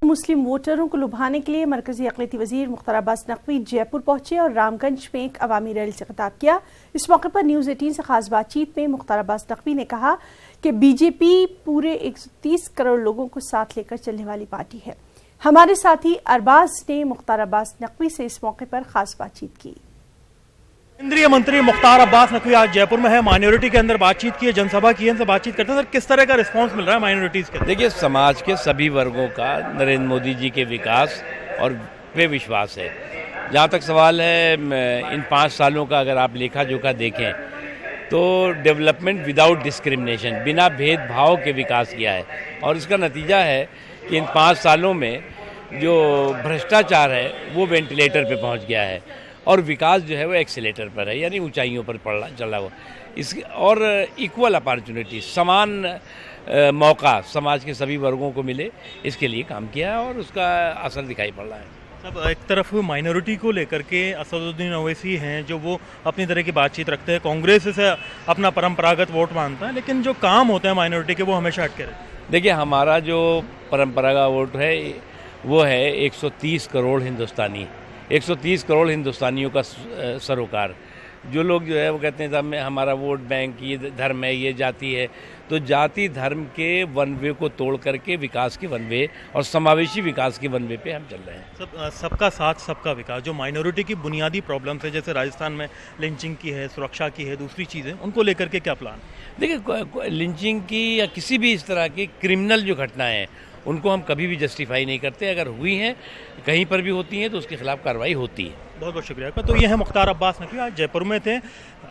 मुस्लिम वोटरों को लुभाने के लिए मरकजी अक़लियती वज़ीर मुख्तार अब्बास नकवी जयपुर पहुंचे और रामगंज में एक अवामी रैली से खिताब किया। इस मौके पर न्यूज़ 18 से खास बातचीत में मुख्तार अब्बास नकवी ने कहा कि बीजेपी पूरे 130 करोड़ लोगों को साथ लेकर चलने वाली पार्टी है। हमारे साथी अरबाज ने मुख्तार अब्बास नकवी से इस मौके पर खास बातचीत की।
केंद्रीय मंत्री मुख्तार अब्बास नकवी आज जयपुर में है, माइनॉरिटी के अंदर बातचीत की है, जनसभा की है, इनसे बातचीत करते हैं। सर, किस तरह का रिस्पांस मिल रहा है माइनॉरिटीज के?
देखिए, समाज के सभी वर्गों का नरेंद्र मोदी जी के विकास और पे विश्वास है। जहाँ तक सवाल है इन 5 सालों का, अगर आप लेखा जोखा देखें तो डेवलपमेंट विदाउट डिस्क्रिमिनेशन, बिना भेदभाव के विकास किया है, और इसका नतीजा है कि इन 5 सालों में जो भ्रष्टाचार है वो वेंटिलेटर पे पहुंच गया है, और विकास जो है वो एक्सीलेटर पर है, यानी ऊंचाइयों पर चला हुआ। और इक्वल अपॉर्चुनिटी, समान मौका समाज के सभी वर्गों को मिले, इसके लिए काम किया है और उसका असर दिखाई पड़ रहा है।
सब एक तरफ माइनॉरिटी को लेकर के असदुद्दीन ओवैसी हैं जो वो अपनी तरह की बातचीत रखते हैं, कांग्रेस से अपना परंपरागत वोट मानता है, लेकिन जो काम होते हैं माइनॉरिटी के वो हमेशा हटके रहते हैं।
देखिए, हमारा जो परंपरागत वोट है वो है 130 करोड़ हिंदुस्तानी, 130 करोड़ हिंदुस्तानियों का सरोकार। जो लोग जो है वो कहते हैं साहब हमारा वोट बैंक, ये धर्म है, ये जाति है, तो जाति धर्म के वन वे को तोड़ करके विकास के वन वे और समावेशी विकास के वन वे पे हम चल रहे हैं।
सबका साथ सबका विकास, जो माइनॉरिटी की बुनियादी प्रॉब्लम्स है, जैसे राजस्थान में लिंचिंग की है, सुरक्षा की है, दूसरी चीज़ें, उनको लेकर के क्या प्लान?
देखिए, लिंचिंग की या किसी भी इस तरह की क्रिमिनल जो घटनाएं हैं उनको हम कभी भी जस्टिफाई नहीं करते। अगर हुई हैं, कहीं पर भी होती हैं, तो उसके खिलाफ कार्रवाई होती है।
बहुत बहुत शुक्रिया आपका। तो ये है मुख्तार अब्बास नकवी, आज जयपुर में थे,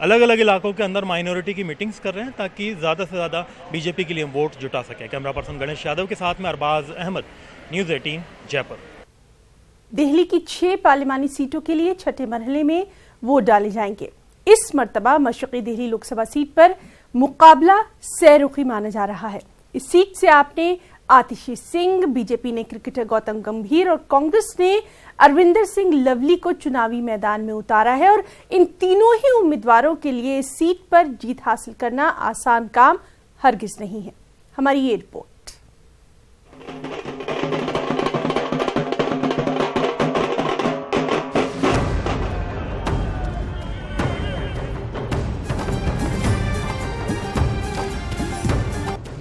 अलग अलग इलाकों के अंदर माइनॉरिटी की मीटिंग्स कर रहे हैं ताकि ज़्यादा से ज़्यादा बीजेपी के लिए वोट जुटा सके। कैमरा पर्सन गणेश यादव के साथ में अरबाज अहमद, न्यूज़ 18 जयपुर।
दिल्ली की 6 पार्लिमानी सीटों के लिए छठे मरहले में वोट डाले जाएंगे। इस मर्तबा मशरक़ी दिल्ली लोकसभा सीट पर मुकाबला सैरुखी माना जा रहा है। इस सीट से आपने आतिशी सिंह, बीजेपी ने क्रिकेटर गौतम गंभीर और कांग्रेस ने अरविंदर सिंह लवली को चुनावी मैदान में उतारा है, और इन तीनों ही उम्मीदवारों के लिए इस सीट पर जीत हासिल करना आसान काम हरगिज नहीं है। हमारी ये रिपोर्ट।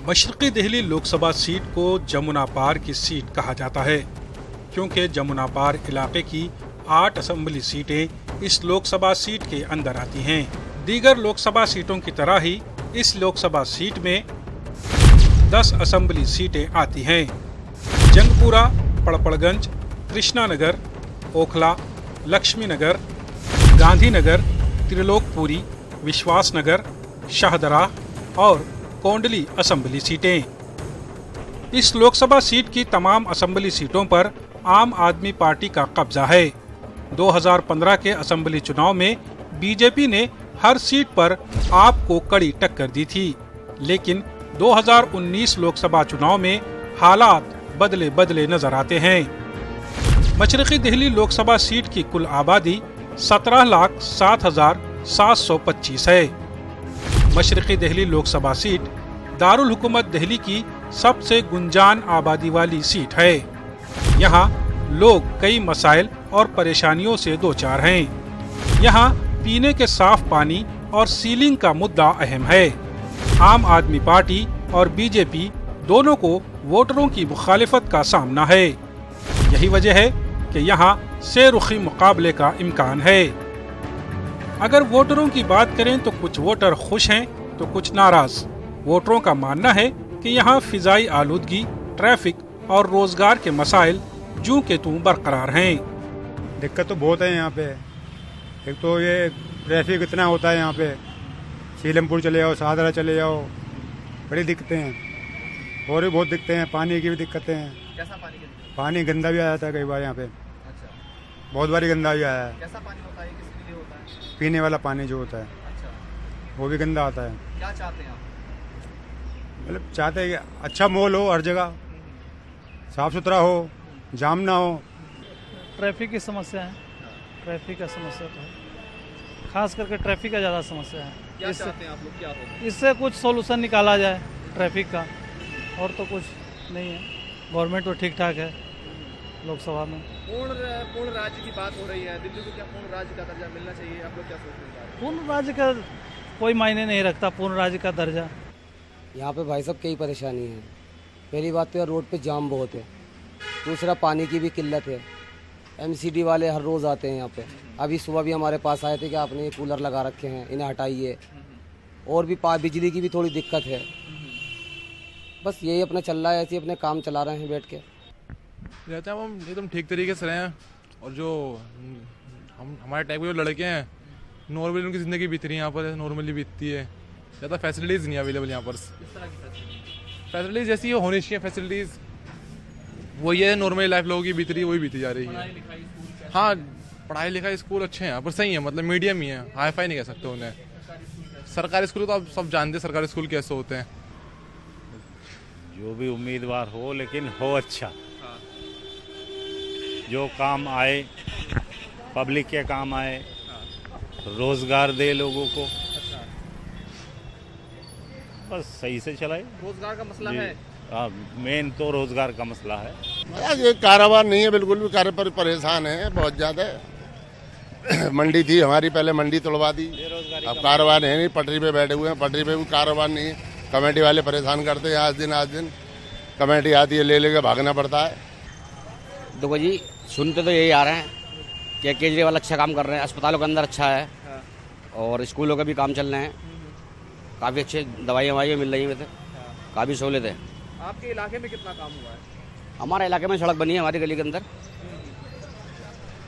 मशरक़ी दिल्ली लोकसभा सीट को जमुना पार की सीट कहा जाता है, क्योंकि जमुना पार इलाके की 8 असेंबली सीटें इस लोकसभा सीट के अंदर आती हैं। दीगर लोकसभा सीटों की तरह ही इस लोकसभा सीट में 10 असेंबली सीटें आती हैं। जंगपुरा, पड़पड़गंज, कृष्णानगर, ओखला, लक्ष्मीनगर, गांधीनगर, त्रिलोकपुरी, विश्वासनगर, शाहदरा और कोंडली असेंबली सीटें। इस लोकसभा सीट की तमाम असेंबली सीटों पर आम आदमी पार्टी का कब्जा है। 2015 के असेंबली चुनाव में बीजेपी ने हर सीट पर आप को कड़ी टक्कर दी थी, लेकिन 2019 लोकसभा चुनाव में हालात बदले बदले नजर आते हैं। मशरक़ी दिल्ली लोकसभा सीट की कुल आबादी 17,07,725 है। मशरक़ी दिल्ली लोकसभा सीट दारुल हुकूमत दिल्ली की सबसे गुंजान आबादी वाली सीट है। यहाँ लोग कई मसाइल और परेशानियों से दो चार हैं। यहाँ पीने के साफ पानी और सीलिंग का मुद्दा अहम है। आम आदमी पार्टी और बीजेपी दोनों को वोटरों की मुखालिफत का सामना है। यही वजह है कि यहाँ सेरुखी मुकाबले का इम्कान है। अगर वोटरों की बात करें तो कुछ वोटर खुश हैं तो कुछ नाराज। वोटरों का मानना है कि यहाँ फिजाई आलूदगी, ट्रैफिक और रोजगार के मसाइल जूं के तूं बरकरार हैं।
दिक्कत तो बहुत है यहाँ पे। एक तो ये ट्रैफिक इतना होता है यहाँ पे, सीलमपुर चले जाओ, शाहदरा चले जाओ, बड़ी दिक्कतें हैं। और भी बहुत दिक्कतें हैं, पानी की भी दिक्कतें हैं।
कैसा पानी की?
पानी गंदा भी आ जाता है कई बार यहाँ पे।
अच्छा।
बहुत बारी गंदा भी आया है।
कैसा पानी होता है, किसके लिए होता है?
पीने वाला पानी जो होता है।
अच्छा।
वो भी गंदा आता है।
क्या चाहते हैं आप?
मतलब चाहते हैं कि अच्छा माहौल हो, हर जगह साफ सुथरा हो, जाम ना हो।
ट्रैफिक की समस्या है, ट्रैफिक का समस्या तो है, खास करके ट्रैफिक का ज़्यादा समस्या है।
क्या चाहते हैं आप लोग, क्या हो?
इससे कुछ सोल्यूशन निकाला जाए ट्रैफिक का, और तो कुछ नहीं है। गवर्नमेंट तो ठीक ठाक है लोकसभा में।
पूर्ण राज्य की बात हो रही है, दिल्ली को क्या पूर्ण राज्य का दर्जा मिलना चाहिए? आप लोग क्या सोचते हैं?
पूर्ण राज्य का कोई मायने नहीं रखता पूर्ण राज्य का दर्जा।
यहाँ पे भाई साहब कई परेशानी है। पहली बात तो रोड पे जाम बहुत है, दूसरा पानी की भी किल्लत है। एमसीडी वाले हर रोज़ आते हैं यहाँ पे। अभी सुबह भी हमारे पास आए थे कि आपने ये कूलर लगा रखे हैं, इन्हें हटाइए। और भी बिजली की भी थोड़ी दिक्कत है। बस यही अपना चल रहा है, ऐसे अपने काम चला रहे हैं बैठ के।
रहते हैं हम एकदम ठीक तरीके से रहें। और जो हमारे टाइप के जो लड़के हैं, नॉर्मली उनकी ज़िंदगी बीत रही है यहाँ पर, नॉर्मली बीतती है। ज़्यादा फैसिलिटीज़ नहीं अवेलेबल यहाँ पर। फैसिलिटीज़ जैसी होनी चाहिए, फैसिलिटीज़ वही है, नॉर्मली लाइफ लोगों की बीत रही है, वही बीती जा रही है। हाँ, पढ़ाई लिखाई स्कूल अच्छे हैं पर सही है, मतलब मीडियम ही है, हाई फाई नहीं कह सकते उन्हें। सरकारी स्कूल तो आप सब जानते हैं सरकारी स्कूल कैसे होते हैं।
जो भी उम्मीदवार हो, लेकिन हो अच्छा, जो काम आए, पब्लिक के काम आए, रोजगार दे लोगों को, बस सही से चलाए।
रोजगार का मसला है,
मेन तो रोजगार का मसला है।
ये कारोबार नहीं है, बिल्कुल भी कार्य पर परेशान है बहुत ज्यादा। मंडी थी हमारी, पहले मंडी तोड़वा दी, अब कारोबार है नहीं, पटरी पे बैठे हुए हैं, पटरी पे भी कारोबार नहीं है। कमेटी वाले परेशान करते हैं, आज दिन कमेटी आती है, ले लेके भागना पड़ता है।
देखो जी, सुनते तो यही आ रहे हैं कि केजरीवाल अच्छा काम कर रहे हैं, अस्पतालों के अंदर अच्छा है और स्कूलों के भी काम चल रहे हैं, काफ़ी अच्छे दवाइयाँ मिल रही हैं, वैसे काफ़ी सहूलियत है।
आपके इलाके में कितना काम हुआ है?
हमारे इलाके में सड़क बनी है, हमारी गली के अंदर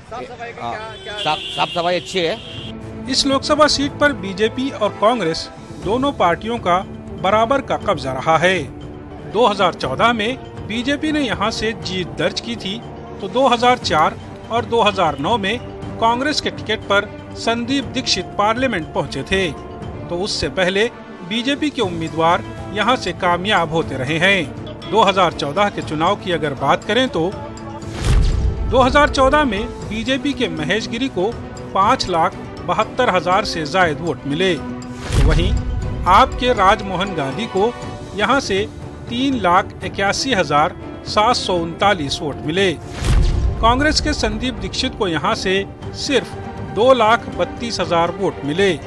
साफ सफाई अच्छी है।
इस लोकसभा सीट पर बीजेपी और कांग्रेस दोनों पार्टियों का बराबर का कब्जा रहा है। 2014 में बीजेपी ने यहां से जीत दर्ज की थी, तो 2004 और 2009 में कांग्रेस के टिकट पर संदीप दीक्षित पार्लियामेंट पहुंचे थे। तो उससे पहले बीजेपी के उम्मीदवार यहां से कामयाब होते रहे हैं। 2014 के चुनाव की अगर बात करें तो 2014 में बीजेपी के महेश गिरी को 5,72,000 से जायद वोट मिले। तो वहीं आपके राजमोहन गांधी को यहां से 3,81,739 वोट मिले। कांग्रेस के संदीप दीक्षित को यहां से सिर्फ 2,32,000 वोट मिले।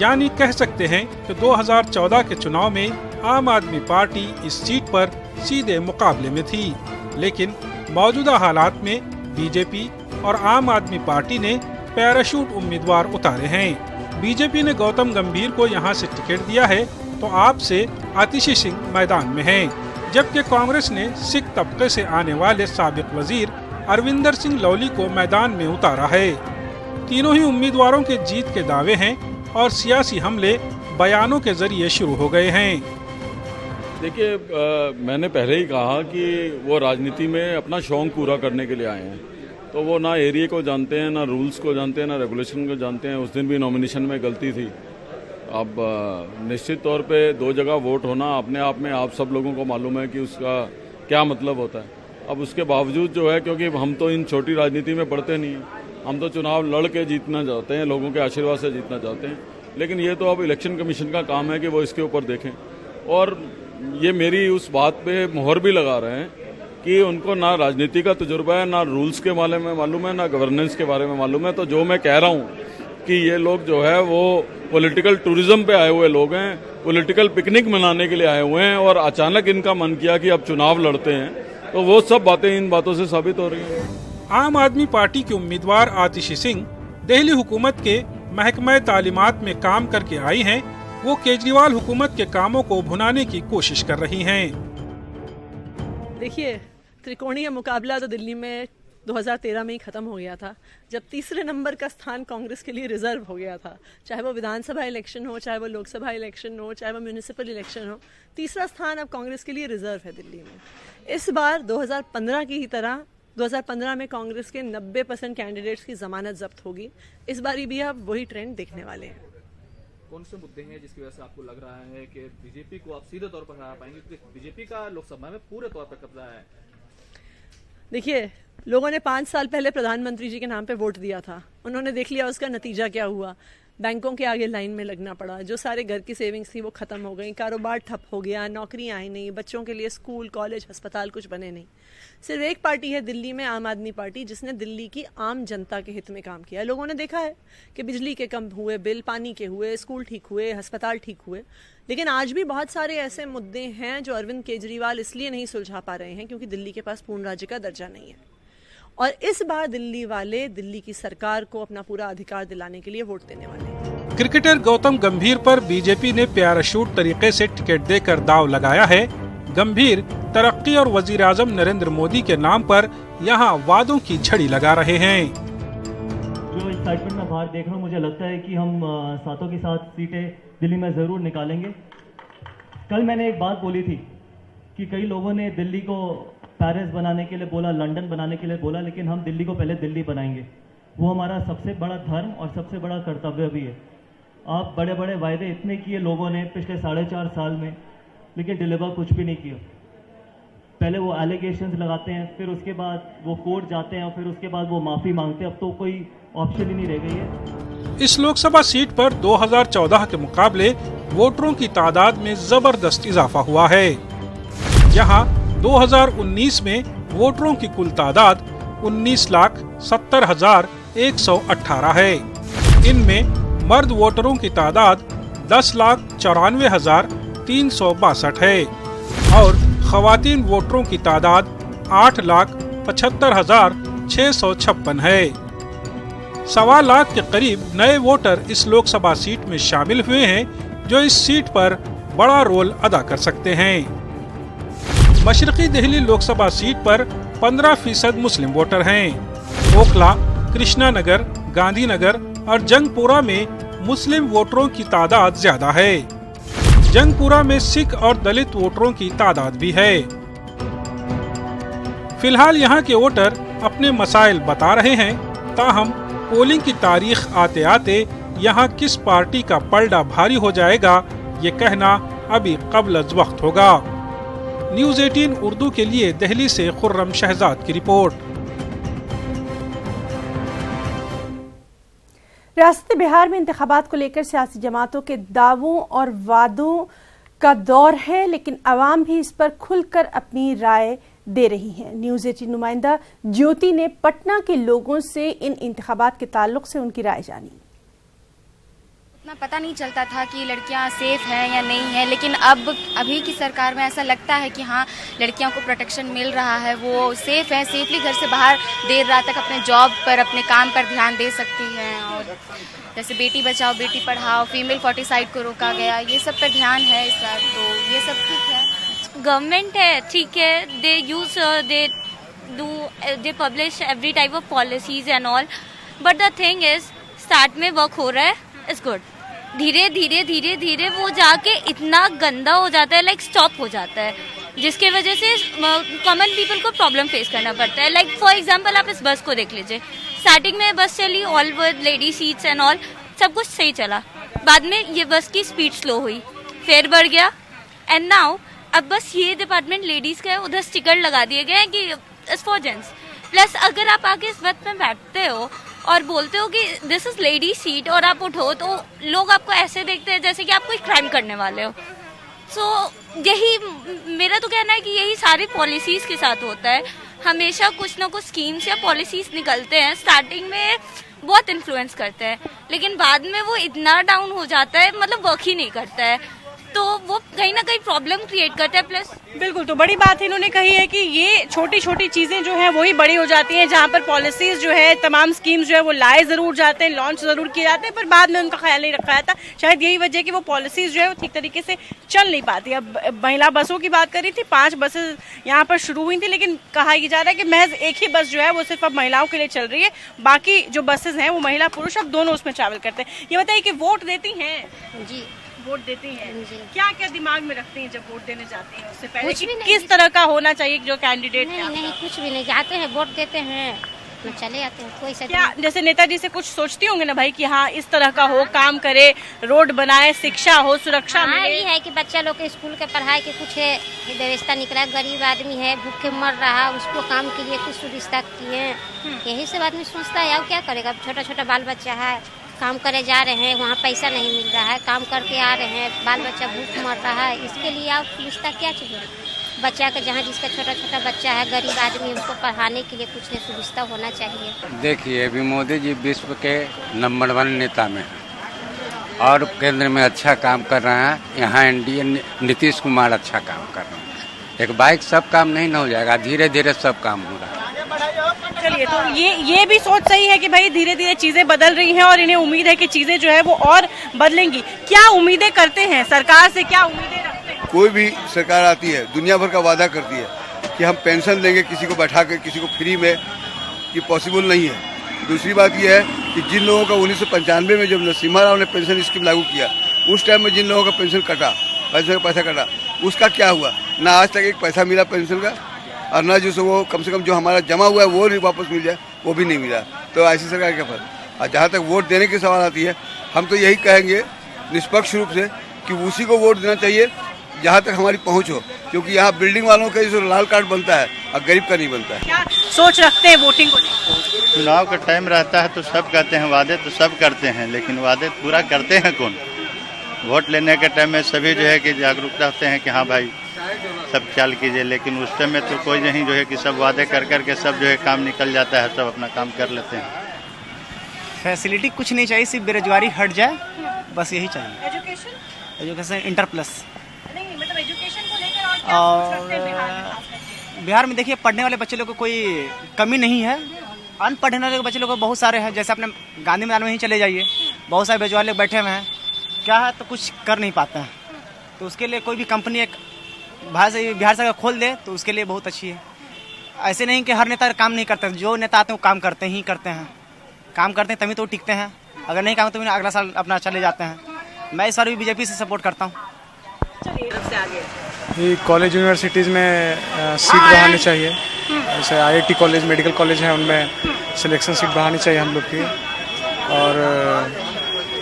यानी कह सकते हैं कि 2014 के चुनाव में आम आदमी पार्टी इस सीट पर सीधे मुकाबले में थी, लेकिन मौजूदा हालात में बीजेपी और आम आदमी पार्टी ने पैराशूट उम्मीदवार उतारे हैं। बीजेपी ने गौतम गंभीर को यहां से टिकट दिया है, तो आप से आतिशी सिंह मैदान में हैं, जबकि कांग्रेस ने सिख तबके से आने वाले साबिक वजीर अरविंदर सिंह लौली को मैदान में उतारा है। तीनों ही उम्मीदवारों के जीत के दावे हैं और सियासी हमले बयानों के जरिए शुरू हो गए हैं।
देखिए, मैंने पहले ही कहा कि वो राजनीति में अपना शौक पूरा करने के लिए आए हैं, तो वो ना एरिया को जानते हैं, ना रूल्स को जानते हैं, ना रेगुलेशन को जानते हैं। उस दिन भी नॉमिनेशन में गलती थी। अब निश्चित तौर पे 2 जगह वोट होना अपने आप में आप सब लोगों को मालूम है कि उसका क्या मतलब होता है। अब उसके बावजूद जो है, क्योंकि हम तो इन छोटी राजनीति में पढ़ते नहीं, हम तो चुनाव लड़ के जीतना चाहते हैं, लोगों के आशीर्वाद से जीतना चाहते हैं, लेकिन ये तो अब इलेक्शन कमीशन का काम है कि वो इसके ऊपर देखें। और ये मेरी उस बात पे मोहर भी लगा रहे हैं कि उनको ना राजनीति का तजुर्बा है, ना रूल्स के बारे में मालूम है, ना गवर्नेंस के बारे में मालूम है। तो जो मैं कह रहा हूँ कि ये लोग जो है वो पॉलिटिकल टूरिज्म पे आए हुए लोग हैं, पॉलिटिकल पिकनिक मनाने के लिए आए हुए हैं, और अचानक इनका मन किया कि अब चुनाव लड़ते हैं, तो वो सब बातें इन बातों से साबित हो रही हैं।
आम आदमी पार्टी के उम्मीदवार आतिशी सिंह दिल्ली हुकूमत के महकमा तालीमात में काम करके आई हैं। वो केजरीवाल हुकूमत के कामों को भुनाने की कोशिश कर रही हैं।
देखिए, त्रिकोणीय मुकाबला तो दिल्ली में 2013 में ही खत्म हो गया था, जब तीसरे नंबर का स्थान कांग्रेस के लिए रिजर्व हो गया था। चाहे वो विधानसभा इलेक्शन हो, चाहे वो लोकसभा इलेक्शन हो, चाहे वो म्यूनिसिपल इलेक्शन हो, तीसरा स्थान अब कांग्रेस के लिए रिजर्व है दिल्ली में। इस बार 2015 की ही तरह 2015 में कांग्रेस के 90% कैंडिडेट्स की जमानत जब्त होगी। इस बार भी आप वही ट्रेंड देखने वाले हैं।
कौन से मुद्दे हैं जिसकी वजह से आपको लग रहा है कि बीजेपी को आप सीधे तौर पर हरा पाएंगे, क्योंकि बीजेपी का लोकसभा में पूरे तौर पर कब्जा है?
देखिए, लोगों ने 5 साल पहले प्रधानमंत्री जी के नाम पे वोट दिया था। उन्होंने देख लिया उसका नतीजा क्या हुआ। बैंकों के आगे लाइन में लगना पड़ा, जो सारे घर की सेविंग्स थी वो खत्म हो गई, कारोबार ठप हो गया, नौकरियां आई नहीं, बच्चों के लिए स्कूल, कॉलेज, अस्पताल कुछ बने नहीं। सिर्फ एक पार्टी है दिल्ली में, आम आदमी पार्टी, जिसने दिल्ली की आम जनता के हित में काम किया। लोगों ने देखा है कि बिजली के कम हुए बिल, पानी के हुए, स्कूल ठीक हुए, अस्पताल ठीक हुए। लेकिन आज भी बहुत सारे ऐसे मुद्दे हैं जो अरविंद केजरीवाल इसलिए नहीं सुलझा पा रहे हैं क्योंकि दिल्ली के पास पूर्ण राज्य का दर्जा नहीं है। और इस बार दिल्ली वाले दिल्ली की सरकार को अपना पूरा अधिकार दिलाने के लिए वोट देने वाले हैं।
क्रिकेटर गौतम गंभीर पर बीजेपी ने पैराशूट तरीके से टिकट देकर दाव लगाया है। गंभीर तरक्की और वजीर आजम नरेंद्र मोदी के नाम पर यहां वादों की झड़ी लगा रहे हैं।
जो एक्साइटमेंट मैं बाहर देख रहा हूँ, मुझे लगता है कि हम 7 की 7 सीटें दिल्ली में जरूर निकालेंगे। कल मैंने एक बात बोली थी कि कई लोगों ने दिल्ली को पेरिस बनाने के लिए बोला, लंदन बनाने के लिए बोला, लेकिन हम दिल्ली को पहले दिल्ली बनाएंगे। वो हमारा सबसे बड़ा धर्म और सबसे बड़ा कर्तव्य भी है। आप बड़े बड़े वायदे इतने किए लोगों ने पिछले 4.5 साल में, लेकिन डिलीवर कुछ भी नहीं किया। पहले वो एलिगेशंस लगाते हैं, फिर उसके बाद वो कोर्ट जाते हैं और फिर उसके बाद वो माफ़ी मांगते हैं। अब तो कोई ऑप्शन ही नहीं रह गई है।
इस लोकसभा सीट पर 2014 के मुकाबले वोटरों की तादाद में जबरदस्त इजाफा हुआ है। यहाँ 2019 में वोटरों की कुल तादाद 19,70,118 है। इनमें मर्द वोटरों की तादाद 10,94,362 है और खवातीन वोटरों की तादाद 8,75,656 है। 1.25 लाख के करीब नए वोटर इस लोकसभा सीट में शामिल हुए हैं, जो इस सीट पर बड़ा रोल अदा कर सकते हैं। मशरकी दिल्ली लोकसभा सीट पर 15% मुस्लिम वोटर हैं। ओखला, कृष्णा नगर, गांधीनगर और जंगपुरा में मुस्लिम वोटरों की तादाद ज्यादा है। जंगपुरा में सिख और दलित वोटरों की तादाद भी है। फिलहाल यहाँ के वोटर अपने मसाइल बता रहे हैं, ताहम पोलिंग की तारीख आते आते यहाँ किस पार्टी का पलड़ा भारी हो जाएगा, ये कहना अभी क़ब्ल वक्त होगा। न्यूज़ 18 उर्दू के लिए दिल्ली से खुर्रम शहजाद की रिपोर्ट।
रियासत बिहार में इंतखाबात को लेकर सियासी जमातों के दावों और वादों का दौर है, लेकिन आवाम भी इस पर खुलकर अपनी राय दे रही हैं। न्यूज़ 18 नुमाइंदा ज्योति ने पटना के लोगों से इन इंतखाबात के ताल्लुक से उनकी राय जानी।
उतना पता नहीं चलता था कि लड़कियां सेफ हैं या नहीं है, लेकिन अभी की सरकार में ऐसा लगता है कि हाँ, लड़कियों को प्रोटेक्शन मिल रहा है, वो सेफ है, सेफली घर से बाहर देर रात तक अपने जॉब पर, अपने काम पर ध्यान दे सकती हैं। और जैसे बेटी बचाओ बेटी पढ़ाओ, फीमेल फॉर्टिसाइड को रोका गया, ये सब पर ध्यान है इस बार, तो ये सब ठीक है।
गवर्नमेंट है, ठीक है, they publish every type of policies and all, but the thing is start में वर्क हो रहा है, इट्स गुड। धीरे धीरे वो जाके इतना गंदा हो जाता है, लाइक स्टॉप हो जाता है, जिसके वजह से कॉमन पीपल को प्रॉब्लम फेस करना पड़ता है। लाइक फॉर एग्जांपल आप इस बस को देख लीजिए, स्टार्टिंग में बस चली all with lady seats and all, सब कुछ सही चला, बाद में ये बस की स्पीड स्लो हुई, फेयर बढ़ गया, एंड नाउ अब बस ये डिपार्टमेंट लेडीज का है, उधर स्टिकर लगा दिए गए हैं कि इट्स फॉर जेंट्स। प्लस अगर आप आगे इस बस में बैठते हो और बोलते हो कि दिस इज लेडी सीट और आप उठो, तो लोग आपको ऐसे देखते हैं जैसे कि आप कोई क्राइम करने वाले हो। सो यही मेरा तो कहना है कि यही सारी पॉलिसीज के साथ होता है, हमेशा कुछ ना कुछ स्कीम्स या पॉलिसीज निकलते हैं, स्टार्टिंग में बहुत इन्फ्लुएंस करते हैं, लेकिन बाद में वो इतना डाउन हो जाता है, मतलब वर्क ही नहीं करता है। तो वो कहीं ना कहीं प्रॉब्लम क्रिएट करता है। प्लस
बिल्कुल, तो बड़ी बात इन्होंने कही है कि ये छोटी छोटी चीजें जो हैं वही बड़ी हो जाती हैं, जहां पर पॉलिसीज जो है, तमाम स्कीम्स जो है वो लाए जरूर जाते हैं, लॉन्च जरूर किए जाते हैं, पर बाद में उनका ख्याल नहीं रखा जाता। शायद यही वजह कि वो पॉलिसीज जो है वो ठीक तरीके से चल नहीं पाती। अब महिला बसों की बात करी थी, 5 बसेज यहाँ पर शुरू हुई थी, लेकिन कहा जा रहा है कि महज एक ही बस जो है वो सिर्फ अब महिलाओं के लिए चल रही है, बाकी जो बसेज हैं वो महिला पुरुष अब दोनों उसमें ट्रैवल करते हैं। ये बताइए कि वोट देती हैं?
जी,
वोट देती हैं। क्या क्या दिमाग में रखती हैं जब वोट देने जाती हैं उससे पहले?
कुछ भी नहीं,
किस तरह का होना चाहिए जो कैंडिडेट?
नहीं, कुछ भी नहीं, जाते हैं वोट देते हैं, चले जाते हैं। कोई
क्या जैसे नेताजी से कुछ सोचती होंगे ना भाई कि हाँ इस तरह का हो, काम करे, रोड बनाए, शिक्षा हो, सुरक्षा मिले?
ये है कि बच्चा लोग के स्कूल के पढ़ाई के कुछ व्यवस्था निकला, गरीब आदमी है भूखे मर रहा, उसको काम के लिए कुछ सुविधा किए, यही सब आदमी सोचता है। अब क्या करेगा, छोटा छोटा बाल बच्चा है, काम करे जा रहे हैं, वहाँ पैसा नहीं मिल रहा है, काम करके आ रहे हैं, बाल बच्चा भूख मर रहा है, इसके लिए आप सुविधा क्या चाहिए? बच्चा का जहाँ जिसका छोटा छोटा बच्चा है, गरीब आदमी, उसको पढ़ाने के लिए कुछ न सुविधा होना चाहिए।
देखिए, अभी मोदी जी विश्व के नंबर 1 नेता में हैं और केंद्र में अच्छा काम कर रहे हैं। यहाँ एनडीए नीतीश कुमार अच्छा काम कर रहे हैं। एक बाइक सब काम नहीं ना हो जाएगा, धीरे धीरे सब काम हो रहा है।
चलिए, तो ये भी सोच सही है कि भाई धीरे धीरे चीजें बदल रही हैं और इन्हें उम्मीद है कि चीजें जो है वो और बदलेंगी। क्या उम्मीदें करते हैं सरकार से, क्या उम्मीदें रखते हैं?
कोई भी सरकार आती है दुनिया भर का वादा करती है कि हम पेंशन देंगे किसी को बैठा कर, किसी को फ्री में, ये पॉसिबल नहीं है। दूसरी बात यह है कि जिन लोगों का 1995 में जब नरसिम्हा राव ने पेंशन स्कीम लागू किया, उस टाइम में जिन लोगों का पेंशन कटा, पेंशन का पैसा कटा, उसका क्या हुआ? ना आज तक एक पैसा मिला पेंशन का, और ना जो वो कम से कम जो हमारा जमा हुआ है वो नहीं वापस मिल जाए, वो भी नहीं मिला। तो ऐसी सरकार क्या फर्क? और जहाँ तक वोट देने की सवाल आती है, हम तो यही कहेंगे निष्पक्ष रूप से कि उसी को वोट देना चाहिए जहाँ तक हमारी पहुँच हो, क्योंकि यहाँ बिल्डिंग वालों का जो लाल कार्ड बनता है और गरीब का नहीं बनता है।
क्या सोच रखते हैं वोटिंग को?
चुनाव का टाइम रहता है तो सब कहते हैं, वादे तो सब करते हैं, लेकिन वादे पूरा करते हैं कौन? वोट लेने के टाइम में सभी जो है कि जागरूकता होते हैं कि हाँ भाई सब ख्याल कीजिए, लेकिन उस टाइम में तो कोई नहीं जो है कि सब वादे कर करके सब जो है काम निकल जाता है, सब अपना काम कर लेते हैं।
फैसिलिटी कुछ नहीं चाहिए, सिर्फ बेरोजगारी हट जाए, बस यही चाहिए। Education inter plus.
नहीं, मतलब एजुकेशन को लेकर और क्या सोच रखते हैं बिहार में?
बिहार में देखिए, पढ़ने वाले बच्चे लोग को कोई कमी नहीं है, अनपढ़ने वाले बच्चे लोग बहुत सारे हैं। जैसे अपने गांधी मैदान में ही चले जाइए, बहुत सारे बेरोजगार लोग बैठे हुए हैं, क्या है तो कुछ कर नहीं पाते हैं। तो उसके लिए कोई भी कंपनी एक बिहार सरकार खोल दे तो उसके लिए बहुत अच्छी है। ऐसे नहीं कि हर नेता काम नहीं करते, जो नेता आते हैं वो काम करते ही करते हैं, काम करते हैं तभी तो टिकते हैं, अगर नहीं काम तो अगला साल अपना चले जाते हैं। मैं इस बार भी बीजेपी से सपोर्ट करता हूँ।
ये कॉलेज यूनिवर्सिटीज़ में सीट बढ़ानी चाहिए, जैसे IIT कॉलेज, मेडिकल कॉलेज हैं, उनमें सिलेक्शन सीट बढ़ानी चाहिए हम लोग की, और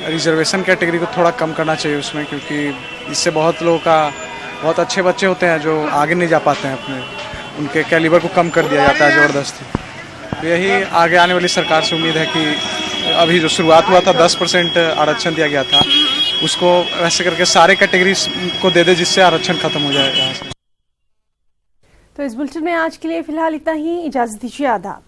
रिजर्वेशन कैटेगरी को थोड़ा कम करना चाहिए उसमें, क्योंकि इससे बहुत लोगों का, बहुत अच्छे बच्चे होते हैं जो आगे नहीं जा पाते हैं, अपने उनके कैलिबर को कम कर दिया जाता है ज़बरदस्ती। तो यही आगे आने वाली सरकार से उम्मीद है कि अभी जो शुरुआत हुआ था 10% आरक्षण दिया गया था, उसको वैसे करके सारे कैटेगरीज को दे दे, जिससे आरक्षण खत्म हो जाए यहाँ से।
तो इस बुलेटिन में आज के लिए फिलहाल इतना ही, इजाजत दीजिए, आदाब।